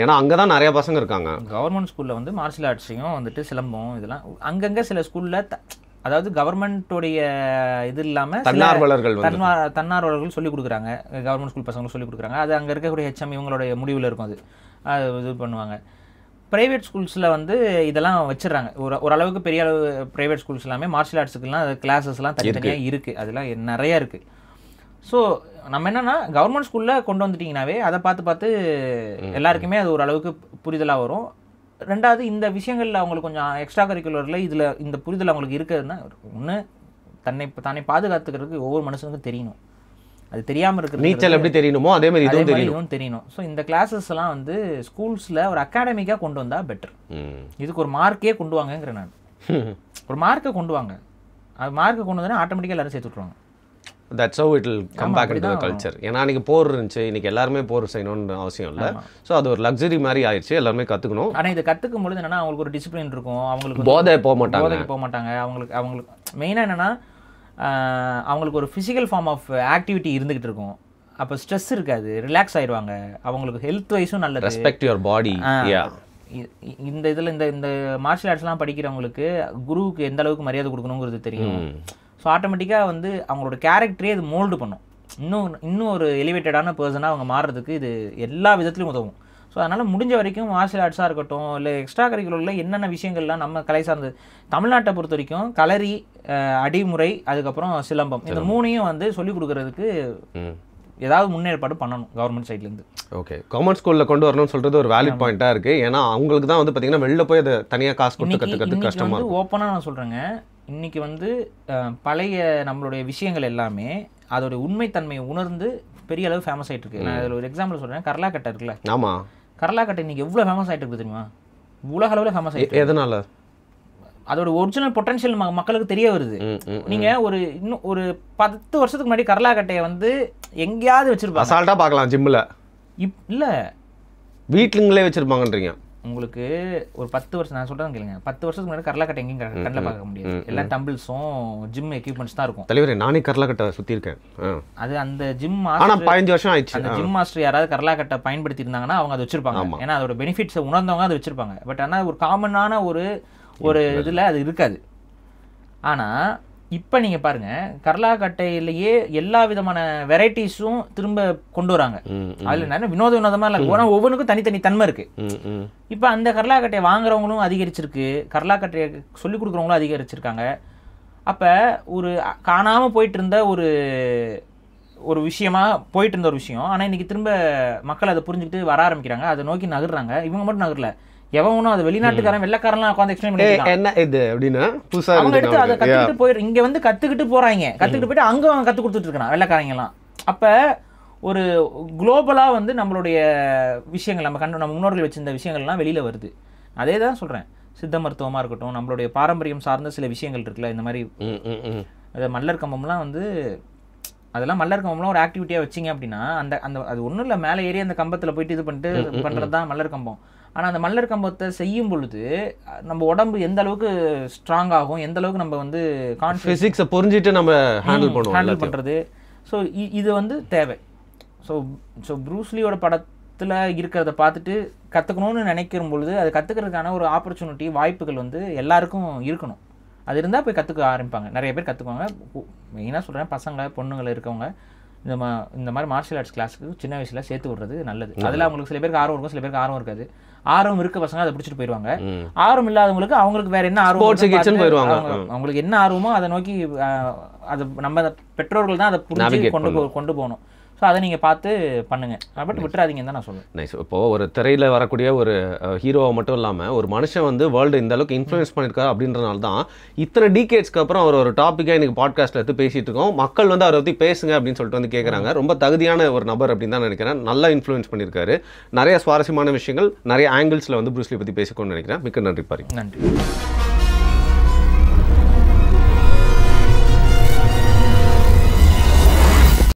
ஏன்னா அங்கே தான் நிறையா பசங்க இருக்காங்க. கவர்மெண்ட் ஸ்கூலில் வந்து மார்ஷியல் ஆர்ட்ஸையும் வந்துட்டு சிலம்பம் இதெல்லாம் அங்கங்கே சில ஸ்கூலில், அதாவது கவர்மெண்ட்டோடைய இது இல்லாமல் தன்னார்வலர்கள் சொல்லிக் கொடுக்குறாங்க. கவர்மெண்ட் ஸ்கூல் பசங்களும் சொல்லிக் கொடுக்குறாங்க. அது அங்கே இருக்கக்கூடிய ஹெச்எம் இவங்களுடைய முடிவில் இருக்கும். அது இது பண்ணுவாங்க. ப்ரைவேட் ஸ்கூல்ஸில் வந்து இதெல்லாம் வச்சிடறாங்க. ஓரளவுக்கு பெரிய அளவு ப்ரைவேட் ஸ்கூல்ஸ் எல்லாமே மார்ஷியல் ஆர்ட்ஸுக்கெல்லாம் கிளாஸஸ்லாம் தனித்தனியாக இருக்குது. அதெல்லாம் நிறையா இருக்குது. ஸோ நம்ம என்னென்னா கவர்மெண்ட் ஸ்கூலில் கொண்டு வந்துட்டிங்கனாவே அதை பார்த்து எல்லாருக்குமே அது ஓரளவுக்கு புரிதலாக வரும். ரெண்டாவது இந்த விஷயங்களில் அவங்களுக்கு கொஞ்சம் எக்ஸ்ட்ரா கரிக்குலரில் இதில் இந்த புரிதல் அவங்களுக்கு இருக்கிறதுனா ஒன்று தானே பாதுகாத்துக்கிறதுக்கு ஒவ்வொரு மனுஷனுக்கும் தெரியணும். அது தெரியாமல் இருக்கிறது நீச்சல் எப்படி தெரியணுமோ அதே மாதிரி இதுவும் தெரியணும். ஸோ இந்த கிளாஸஸ் எல்லாம் வந்து ஸ்கூல்ஸில் ஒரு அகாடமிக்காக கொண்டு வந்தால் பெட்டர். இதுக்கு ஒரு மார்க்கே கொண்டு வாங்கங்கிறேன் நான். ஒரு மார்க்கை கொண்டு வாங்க. அது மார்க்கை கொண்டு வந்தோன்னா ஆட்டோமேட்டிக்காக எல்லாரும் சேர்த்து விட்ருவாங்க. That's how it will come back into the culture. ஏன்னா அன்றைக்கி போர் இருந்துச்சு, இன்றைக்கி எல்லாருமே போர் செய்யணும்னு அவசியம் இல்லை. ஸோ அது ஒரு லக்ஸரி மாதிரி ஆயிடுச்சு, எல்லாருமே கற்றுக்கணும். ஆனால் இதை கற்றுக்கும் பொழுது என்னென்னா அவங்களுக்கு ஒரு டிசிப்ளின் இருக்கும். அவங்களுக்கு போதைக்கு போக மாட்டாங்க. அவங்களுக்கு மெயினாக என்னென்னா அவங்களுக்கு ஒரு ஃபிசிக்கல் ஃபார்ம் ஆஃப் ஆக்டிவிட்டி இருந்துகிட்டு இருக்கும். அப்போ ஸ்ட்ரெஸ் இருக்காது, ரிலாக்ஸ் ஆயிடுவாங்க. அவங்களுக்கு ஹெல்த் வைஸும் நல்லது. Respect your body. இந்த இதில் இந்த மார்ஷியல் ஆர்ட்ஸ்லாம் படிக்கிறவங்களுக்கு குருவுக்கு எந்த அளவுக்கு மரியாதை கொடுக்கணுங்கிறது தெரியும். ஸோ ஆட்டோமேட்டிக்காக வந்து அவங்களோட கேரக்டரே இது மோல்டு பண்ணும். இன்னும் ஒரு எலிவேட்டடான பர்சனாக அவங்க மாறுறதுக்கு இது எல்லா விதத்துலையும் உதவும். ஸோ அதனால் முடிஞ்ச வரைக்கும் மார்ஷியல் ஆர்ட்ஸாக இருக்கட்டும், இல்லை எக்ஸ்ட்ரா கரிக்குலரில் என்னென்ன விஷயங்கள்லாம் நம்ம கலை சார்ந்தது. தமிழ்நாட்டை பொறுத்த வரைக்கும் களரி, அடிமுறை, அதுக்கப்புறம் சிலம்பம், இந்த மூணையும் வந்து சொல்லிக் கொடுக்கறதுக்கு ஏதாவது முன்னேற்பாடு பண்ணணும் கவர்மெண்ட் சைட்லேருந்து. ஓகே, கவர்மெண்ட் ஸ்கூலில் கொண்டு வரணும்னு சொல்கிறது ஒரு வேலிட் பாயிண்ட்டாக இருக்குது. ஏன்னா அவங்களுக்கு தான் வந்து பார்த்தீங்கன்னா வெளில போய் அதை தனியாக காசு கொடுத்து கற்றுக்கிறது கஷ்டமாக இருக்குது. ஓப்பனாக நான் சொல்கிறேங்க, இன்றைக்கி வந்து பழைய நம்மளுடைய விஷயங்கள் எல்லாமே அதோடைய உண்மைத்தன்மையை உணர்ந்து பெரிய அளவு ஃபேமஸ் ஆகிட்டு இருக்கு. நான் இதில் ஒரு எக்ஸாம்பிள் சொல்கிறேன். கர்லாக்கட்டை இருக்குல்ல, ஆமாம், கர்லாக்கட்டை இன்னைக்கு எவ்வளோ ஃபேமஸ் ஆகிட்டு இருக்குது தெரியுமா? உலக அளவில் ஃபேமஸ் ஆகிட்டு. எதனால? அதோட ஒரிஜினல் பொட்டன்ஷியல் மக்களுக்கு தெரிய வருது. நீங்கள் இன்னும் ஒரு 10 வருஷத்துக்கு முன்னாடி கர்லாக்கட்டையை வந்து எங்கேயாவது வச்சுருப்பாங்க, அசால்ட்டாக பார்க்கலாம் ஜிம்மில். இல்லை வீட்டுங்களே வச்சுருப்பாங்கன்றீங்க. உங்களுக்கு ஒரு 10 வருஷம் நான் சொல்கிறேன் கேளுங்க. 10 வருஷத்துக்கு முன்னாடி கர்லாக்கட்டை எங்கேயும் கண்ணில் பார்க்க முடியாது. எல்லா டம்பிள்ஸும் ஜிம் எக்யூப்மெண்ட்ஸ் தான் இருக்கும். தலைவரே நானே கர்லாக்கட்டை சுற்றிருக்கேன். அது அந்த ஜிம் ஆனால் 15 வருஷம் ஆயிடுச்சு. அந்த ஜிம் மாஸ்டர் யாராவது கர்லாக்கட்டை பயன்படுத்தி இருந்தாங்கன்னா அவங்க அதை வச்சிருப்பாங்க. ஏன்னா அதோட பெனிஃபிட்ஸை உணர்ந்தவங்க அதை வச்சிருப்பாங்க. பட் ஆனால் ஒரு காமனான ஒரு இதில் அது இருக்காது. ஆனால் இப்போ நீங்கள் பாருங்கள், கர்லாக்கட்டையிலேயே எல்லா விதமான வெரைட்டிஸும் திரும்ப கொண்டு வராங்க. அதில் நிறைய வினோதமாக இல்லை, ஆனால் ஒவ்வொன்றுக்கும் தனித்தனி தன்மை இருக்குது. இப்போ அந்த கர்லாக்கட்டையை வாங்குறவங்களும் அதிகரிச்சிருக்கு, கர்லாக்கட்டையை சொல்லிக் கொடுக்குறவங்களும் அதிகரிச்சிருக்காங்க. அப்போ ஒரு காணாமல் போயிட்டு இருந்த ஒரு விஷயமா போயிட்டு இருந்த ஒரு விஷயம், ஆனால் இன்றைக்கி திரும்ப மக்கள் அதை புரிஞ்சுக்கிட்டு வர ஆரம்பிக்கிறாங்க, அதை நோக்கி நகர்றாங்க. இவங்க மட்டும் நகரல, எவனும் அது வெளிநாட்டுக்காரன் வெள்ளக்காரன்லாம் உட்காந்து எக்ஸ்பிளைன் பண்ணிருக்கான். என்ன இது அப்படின்னா புதுசா அவங்க எடுத்து அதை கத்துக்கிட்டு போய் இங்க வந்து கத்துக்கிட்டு போறாங்க, கத்துக்கிட்டு போயிட்டு அங்க அவன் கத்து கொடுத்துட்டு இருக்கான் வெள்ளக்காரங்க எல்லாம். அப்ப ஒரு குளோபலா வந்து நம்மளுடைய விஷயங்கள் நம்ம முன்னோர்கள் வச்சிருந்த விஷயங்கள்லாம் வெளியில வருது. அதே தான் சொல்றேன், சித்த மருத்துவமா இருக்கட்டும், நம்மளுடைய பாரம்பரியம் சார்ந்த சில விஷயங்கள் இருக்குல்ல, இந்த மாதிரி மல்லர் கம்பம்லாம் வந்து அதெல்லாம் மல்லர் கம்பம்லாம் ஒரு ஆக்டிவிட்டியா வச்சிங்க அப்படின்னா அந்த அந்த அது ஒன்றும் இல்லை, மேலே ஏறி அந்த கம்பத்தில் போயிட்டு இது பண்ணிட்டு பண்ணுறது தான் மல்லர் கம்பம். ஆனால் அந்த மல்லர் கம்பத்தை செய்யும் பொழுது நம்ம உடம்பு எந்த அளவுக்கு ஸ்ட்ராங் ஆகும், எந்த அளவுக்கு நம்ம வந்து ஃபிசிக்ஸை புரிஞ்சுட்டு நம்ம ஹேண்டில் பண்ணுறது. ஸோ இது வந்து தேவை. ஸோ ப்ரூஸ்லியோட படத்தில் இருக்கிறத பார்த்துட்டு கற்றுக்கணும்னு நினைக்கிற பொழுது அது கற்றுக்கிறதுக்கான ஒரு ஆப்பர்ச்சுனிட்டி, வாய்ப்புகள் வந்து எல்லாருக்கும் இருக்கணும். அது இருந்தால் போய் கற்றுக்க ஆரம்பிப்பாங்க, நிறைய பேர் கற்றுக்குவாங்க. மெயினாக சொல்கிறேன், பசங்க பொண்ணுங்களை இருக்கவங்க இந்த மாதிரி மார்ஷியல் ஆர்ட்ஸ் கிளாஸுக்கு சின்ன வயசில் சேர்த்து விடுறது நல்லது. அதில் அவங்களுக்கு சில பேருக்கு ஆர்வம் இருக்கும், சில பேருக்கு ஆர்வம் இருக்காது. ஆர்வம் இருக்க பசங்க அதை பிடிச்சிட்டு போயிடுவாங்க. ஆர்வம் இல்லாதவங்களுக்கு அவங்களுக்கு வேற என்ன ஆர்வம், அவங்களுக்கு என்ன ஆர்வமோ அதை நோக்கி அது நம்ம பெற்றோர்கள் தான் அதை புரிஞ்சு கொண்டு போகணும். ஸோ அதை நீங்கள் பார்த்து பண்ணுங்க, பட் விட்டுறாதீங்கன்னு தான் நான் சொல்லுவேன். நைஸ். இப்போது ஒரு திரையில் வரக்கூடிய ஒரு ஹீரோவை மட்டும் இல்லாமல் ஒரு மனுஷன் வந்து வேர்ல்டு இந்த அளவுக்கு இன்ஃப்ளூயன்ஸ் பண்ணியிருக்காரு அப்படின்றனால தான் இத்தனை டீகேட்ஸ்க்கு அப்புறம் அவர் ஒரு டாப்பிக்காக இன்றைக்கி பாட்காஸ்ட்டில் எடுத்து பேசிகிட்டு இருக்கோம். மக்கள் வந்து அவரை பற்றி பேசுங்க அப்படின்னு சொல்லிட்டு வந்து கேட்குறாங்க. ரொம்ப தகுதியான ஒரு நபர் அப்படின்னு தான் நினைக்கிறேன். நல்லா இன்ஃப்ளூயன்ஸ் பண்ணியிருக்காரு. நிறைய சுவாரஸ்யமான விஷயங்கள், நிறைய ஆங்கிள்ஸில் வந்து ப்ரூஸ்லி பற்றி பேசிக்கணும்னு நினைக்கிறேன். மிக்க நன்றி பாரி. நன்றி.